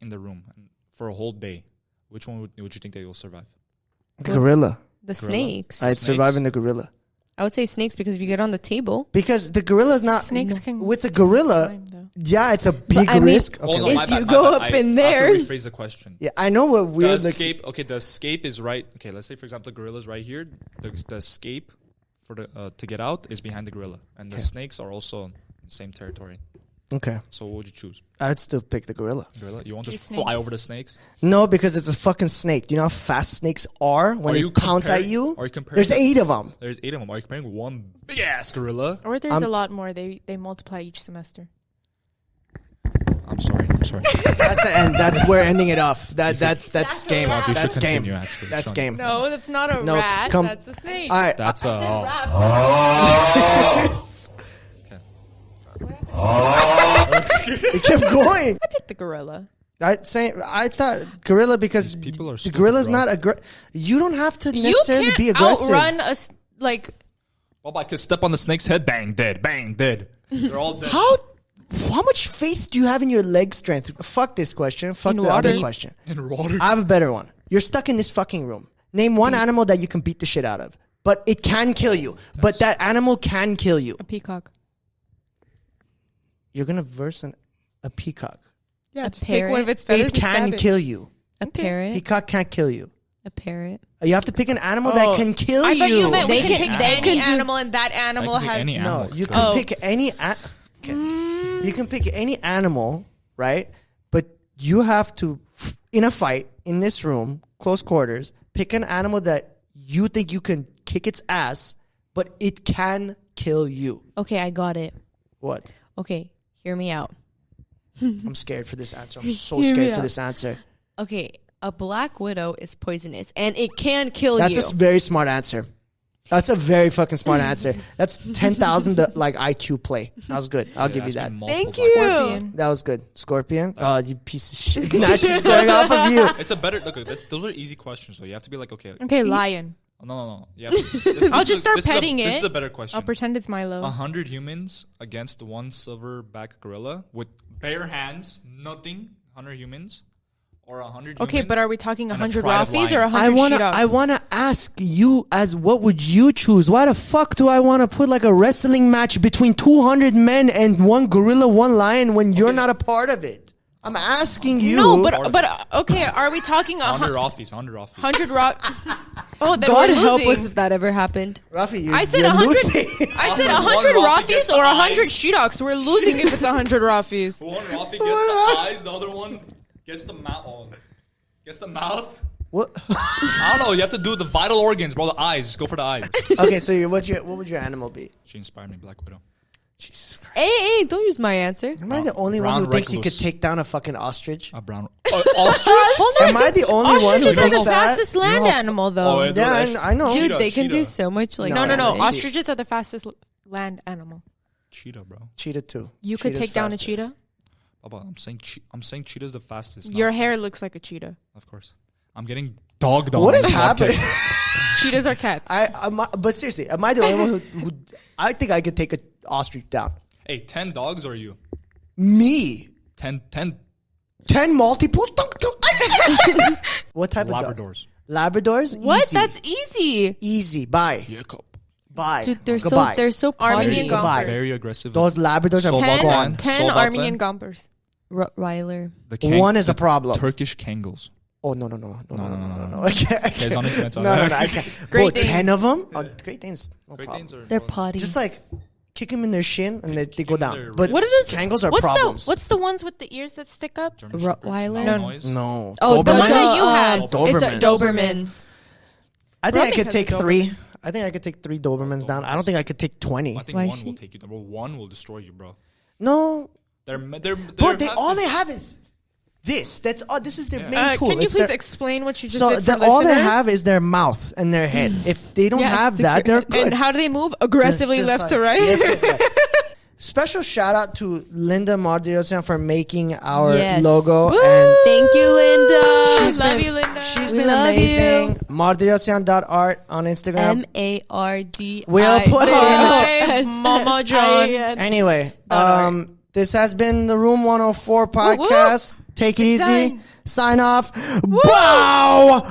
Speaker 3: in the room for a whole day? Which one would you think they will survive?
Speaker 1: The gorilla.
Speaker 4: The
Speaker 3: Gorilla?
Speaker 4: snakes.
Speaker 1: I'd
Speaker 3: Snakes?
Speaker 1: survive in the gorilla.
Speaker 4: I would say snakes because if you get on the table.
Speaker 1: Because the gorilla's not...
Speaker 2: Snakes can
Speaker 1: With the gorilla,
Speaker 2: climb, though.
Speaker 1: yeah, it's a big
Speaker 4: I mean-
Speaker 1: risk.
Speaker 3: Oh, no,
Speaker 1: wait.
Speaker 3: my
Speaker 4: If
Speaker 3: bad,
Speaker 4: you
Speaker 3: my
Speaker 4: go
Speaker 3: bad.
Speaker 4: up in
Speaker 3: I
Speaker 4: there-
Speaker 3: have to rephrase the question.
Speaker 1: Yeah, I know what
Speaker 3: The
Speaker 1: weird...
Speaker 3: escape, okay, the escape is right. Okay, let's say, for example, the gorilla's right here. The escape for the to get out is behind the gorilla. And the
Speaker 1: Okay.
Speaker 3: snakes are also in the same territory.
Speaker 1: Okay.
Speaker 3: So what would you choose?
Speaker 1: I'd still pick the gorilla.
Speaker 3: Gorilla? You won't
Speaker 2: Three
Speaker 3: just fly
Speaker 2: snakes.
Speaker 3: over the snakes?
Speaker 1: No, because it's a fucking snake. You know how fast snakes are when
Speaker 3: Are
Speaker 1: they
Speaker 3: you
Speaker 1: pounce at
Speaker 3: comparing-
Speaker 1: you?
Speaker 3: Are you comparing?
Speaker 1: There's 8 of them.
Speaker 3: There's 8 of them. Are you comparing one big ass gorilla?
Speaker 2: Or there's
Speaker 1: I'm-
Speaker 2: a lot more. They multiply each semester.
Speaker 3: I'm sorry.
Speaker 1: That's the end. We're ending it off. That's game.
Speaker 3: Well, you
Speaker 1: That's
Speaker 3: should
Speaker 1: game.
Speaker 3: continue, actually.
Speaker 1: That's
Speaker 3: Sean.
Speaker 1: game.
Speaker 2: No, that's not a
Speaker 1: No,
Speaker 2: rat.
Speaker 1: come-
Speaker 2: That's a snake.
Speaker 1: All right.
Speaker 3: That's
Speaker 1: It kept going.
Speaker 2: I picked the gorilla.
Speaker 1: I thought gorilla because
Speaker 3: These people are
Speaker 1: the
Speaker 3: stupid,
Speaker 1: gorilla's
Speaker 3: bro.
Speaker 1: not You don't have to
Speaker 2: You
Speaker 1: necessarily
Speaker 2: can't
Speaker 1: be aggressive.
Speaker 2: outrun like.
Speaker 3: Well, I could step on the snake's head, bang, dead, bang, dead. They're all dead.
Speaker 1: How much faith do you have in your leg strength? Fuck this question. Fuck
Speaker 2: In
Speaker 1: the other
Speaker 2: water.
Speaker 1: question.
Speaker 3: In water.
Speaker 1: I have a better one. You're stuck in this fucking room. Name one animal that you can beat the shit out of, but it can kill you. But that animal can kill you.
Speaker 2: A peacock.
Speaker 1: You're gonna verse a peacock.
Speaker 2: Yeah,
Speaker 4: A
Speaker 2: just take one
Speaker 4: parrot?
Speaker 2: of its feathers.
Speaker 1: It can kill you.
Speaker 4: A parrot.
Speaker 1: Peacock can't kill you.
Speaker 4: A parrot.
Speaker 1: You have to pick an animal that can kill
Speaker 2: I
Speaker 1: you.
Speaker 2: thought you meant we
Speaker 4: They
Speaker 2: can
Speaker 4: can-
Speaker 2: pick
Speaker 4: they
Speaker 2: any
Speaker 4: can do-
Speaker 2: animal, and that animal
Speaker 3: pick
Speaker 2: has
Speaker 3: any
Speaker 1: No,
Speaker 3: animal.
Speaker 1: you
Speaker 3: Okay.
Speaker 1: can
Speaker 2: Oh.
Speaker 1: pick any. You can pick any animal, right? But you have to, in a fight in this room, close quarters, pick an animal that you think you can kick its ass, but it can kill you.
Speaker 4: Okay, I got it.
Speaker 1: What?
Speaker 4: Okay, hear me out.
Speaker 1: I'm scared for this answer. I'm so
Speaker 4: Hear me
Speaker 1: scared for
Speaker 4: out.
Speaker 1: this answer.
Speaker 4: Okay, a black widow is poisonous and it can kill
Speaker 1: That's
Speaker 4: you.
Speaker 1: a very smart answer. That's a very fucking smart answer. That's 10,000 like IQ play. That was good. I'll give you that.
Speaker 4: Thank you.
Speaker 2: Scorpion.
Speaker 1: That was good. Scorpion? Oh, you piece of shit. Now she's going off of you.
Speaker 3: It's a better look. Those are easy questions, so you have to be like, okay.
Speaker 2: Okay, lion.
Speaker 3: No. You have to, this
Speaker 2: I'll
Speaker 3: is
Speaker 2: just start
Speaker 3: this is a-
Speaker 2: petting
Speaker 3: This
Speaker 2: it.
Speaker 3: is a better question.
Speaker 2: I'll pretend it's Milo.
Speaker 3: 100 humans against one silverback gorilla with bare hands, nothing. 100 humans, or 100.
Speaker 2: Okay,
Speaker 3: humans
Speaker 2: but are we talking
Speaker 3: and a
Speaker 2: 100
Speaker 3: pride of
Speaker 2: Raffis or
Speaker 3: lions.
Speaker 2: 100
Speaker 1: I
Speaker 2: Sheedogs?
Speaker 1: wanna ask you as what would you choose? Why the fuck do I want to put like a wrestling match between 200 men and one gorilla, one lion when you're not a part of it? I'm asking you.
Speaker 2: No, but okay, are we talking
Speaker 3: 100
Speaker 2: 100
Speaker 3: Raffies, 100 Raffies.
Speaker 2: 100 rock? Oh, then
Speaker 4: God
Speaker 2: we're
Speaker 4: help
Speaker 2: losing.
Speaker 4: us if that ever happened.
Speaker 1: Rafi,
Speaker 2: I said
Speaker 1: you're
Speaker 2: 100.
Speaker 1: losing.
Speaker 2: I said
Speaker 3: One
Speaker 2: 100
Speaker 3: Raffi gets
Speaker 2: Raffis
Speaker 3: the
Speaker 2: or 100
Speaker 3: eyes.
Speaker 2: Sheedogs. We're losing if it's 100 Raffis.
Speaker 3: One Raffi gets the eyes, the other one gets the mouth. Oh, gets the mouth.
Speaker 1: What?
Speaker 3: I don't know. You have to do the vital organs, bro. The eyes. Just go for the eyes.
Speaker 1: Okay, so what would your animal be?
Speaker 3: She inspired me, Black Widow.
Speaker 1: Jesus Christ.
Speaker 4: Hey, don't use my answer.
Speaker 1: Am I the only one
Speaker 3: Brown
Speaker 1: who thinks you
Speaker 3: recluse.
Speaker 1: could take down a fucking ostrich?
Speaker 3: A brown ostrich.
Speaker 1: Am I the only one who
Speaker 2: Ostriches are
Speaker 1: thinks
Speaker 2: the
Speaker 1: that?
Speaker 2: fastest land
Speaker 3: You know,
Speaker 2: animal, though.
Speaker 3: oh, it-
Speaker 1: Yeah, I know.
Speaker 4: Dude,
Speaker 3: Cheetah,
Speaker 4: they can do
Speaker 3: cheetah.
Speaker 4: so much like
Speaker 1: No,
Speaker 2: No.
Speaker 1: damage.
Speaker 2: Ostriches are the fastest land animal.
Speaker 3: Cheetah, bro.
Speaker 1: Cheetah too.
Speaker 2: You could
Speaker 1: Cheetah's
Speaker 2: take down a
Speaker 1: faster.
Speaker 2: cheetah.
Speaker 3: Baba, I'm saying cheetah's the fastest.
Speaker 2: Your
Speaker 3: not-
Speaker 2: hair looks like a cheetah.
Speaker 3: Of course. I'm getting dogged on.
Speaker 1: What is
Speaker 3: on this
Speaker 1: happening?
Speaker 3: podcast.
Speaker 2: Cheetahs are cats.
Speaker 1: But seriously, am I the only one who I think I could take an ostrich down?
Speaker 3: Hey, 10 dogs or you?
Speaker 1: Me.
Speaker 3: 10
Speaker 1: 10 multiples? What type of dog?
Speaker 3: Labradors.
Speaker 1: Labradors?
Speaker 2: What?
Speaker 1: Easy.
Speaker 2: That's easy.
Speaker 1: Easy. Bye.
Speaker 3: Jacob.
Speaker 1: Bye.
Speaker 4: Dude, they're
Speaker 1: Goodbye.
Speaker 4: so
Speaker 2: Armenian
Speaker 4: potty.
Speaker 1: Goodbye.
Speaker 2: Gompers.
Speaker 3: Very aggressive.
Speaker 1: Those Labradors are
Speaker 3: Sold out
Speaker 1: gone.
Speaker 2: 10
Speaker 3: Sold out
Speaker 2: Armenian
Speaker 3: 10.
Speaker 2: Gompers.
Speaker 4: Rottweiler.
Speaker 3: The
Speaker 1: One is a problem.
Speaker 3: Turkish Kangles.
Speaker 1: Oh, no.
Speaker 3: No.
Speaker 1: I can't.
Speaker 3: Guys, on internet,
Speaker 1: No, I can't.
Speaker 2: Great
Speaker 1: Bro,
Speaker 2: Danes.
Speaker 1: 10 of them? Oh, Great Danes. No
Speaker 3: Great
Speaker 1: problem.
Speaker 3: Danes are
Speaker 4: They're potty.
Speaker 1: Just like kick them in their shin and they go
Speaker 3: them in
Speaker 1: down.
Speaker 3: their
Speaker 1: But
Speaker 2: What are those?
Speaker 1: Kangles are
Speaker 2: what's
Speaker 1: problems.
Speaker 2: what's the ones with the ears that stick up?
Speaker 3: German Shepherds.
Speaker 4: Rottweiler?
Speaker 3: Malinois.
Speaker 1: No.
Speaker 4: Oh, the
Speaker 2: one
Speaker 4: one
Speaker 2: that you had.
Speaker 4: It's
Speaker 1: Dobermans.
Speaker 4: Dobermans.
Speaker 1: I think I
Speaker 2: Raffi
Speaker 1: could
Speaker 2: has
Speaker 1: take
Speaker 2: a Doberman.
Speaker 1: 3. I think I could take 3 Dobermans down. I don't think I could take 20.
Speaker 3: I think
Speaker 4: Why
Speaker 3: one
Speaker 4: she-
Speaker 3: will take you down. Well, one will destroy you, bro.
Speaker 1: No. But all they have is this. That's all. This is their main tool.
Speaker 2: Can you
Speaker 1: It's
Speaker 2: please
Speaker 1: their-
Speaker 2: explain what you just
Speaker 1: So
Speaker 2: did for
Speaker 1: all they
Speaker 2: listeners?
Speaker 1: have is their mouth and their head. If they don't have that, they're good.
Speaker 2: And how do they move? Aggressively
Speaker 1: Just
Speaker 2: left
Speaker 1: like-
Speaker 2: to right?
Speaker 1: left to right. Special shout out to Linda Mardirosian for making our
Speaker 4: Yes.
Speaker 1: logo.
Speaker 2: Woo!
Speaker 1: And
Speaker 4: Thank you, Linda.
Speaker 1: she's
Speaker 2: love
Speaker 1: been,
Speaker 2: you, Linda.
Speaker 1: She's
Speaker 4: We
Speaker 1: been
Speaker 4: love
Speaker 1: amazing. Mardirosian.art on Instagram.
Speaker 4: MARD.
Speaker 1: We'll put it in the
Speaker 2: Hi, Mama John.
Speaker 1: Anyway, this has been the Room 104 podcast. Take it easy.
Speaker 2: done.
Speaker 1: Sign off. Bow!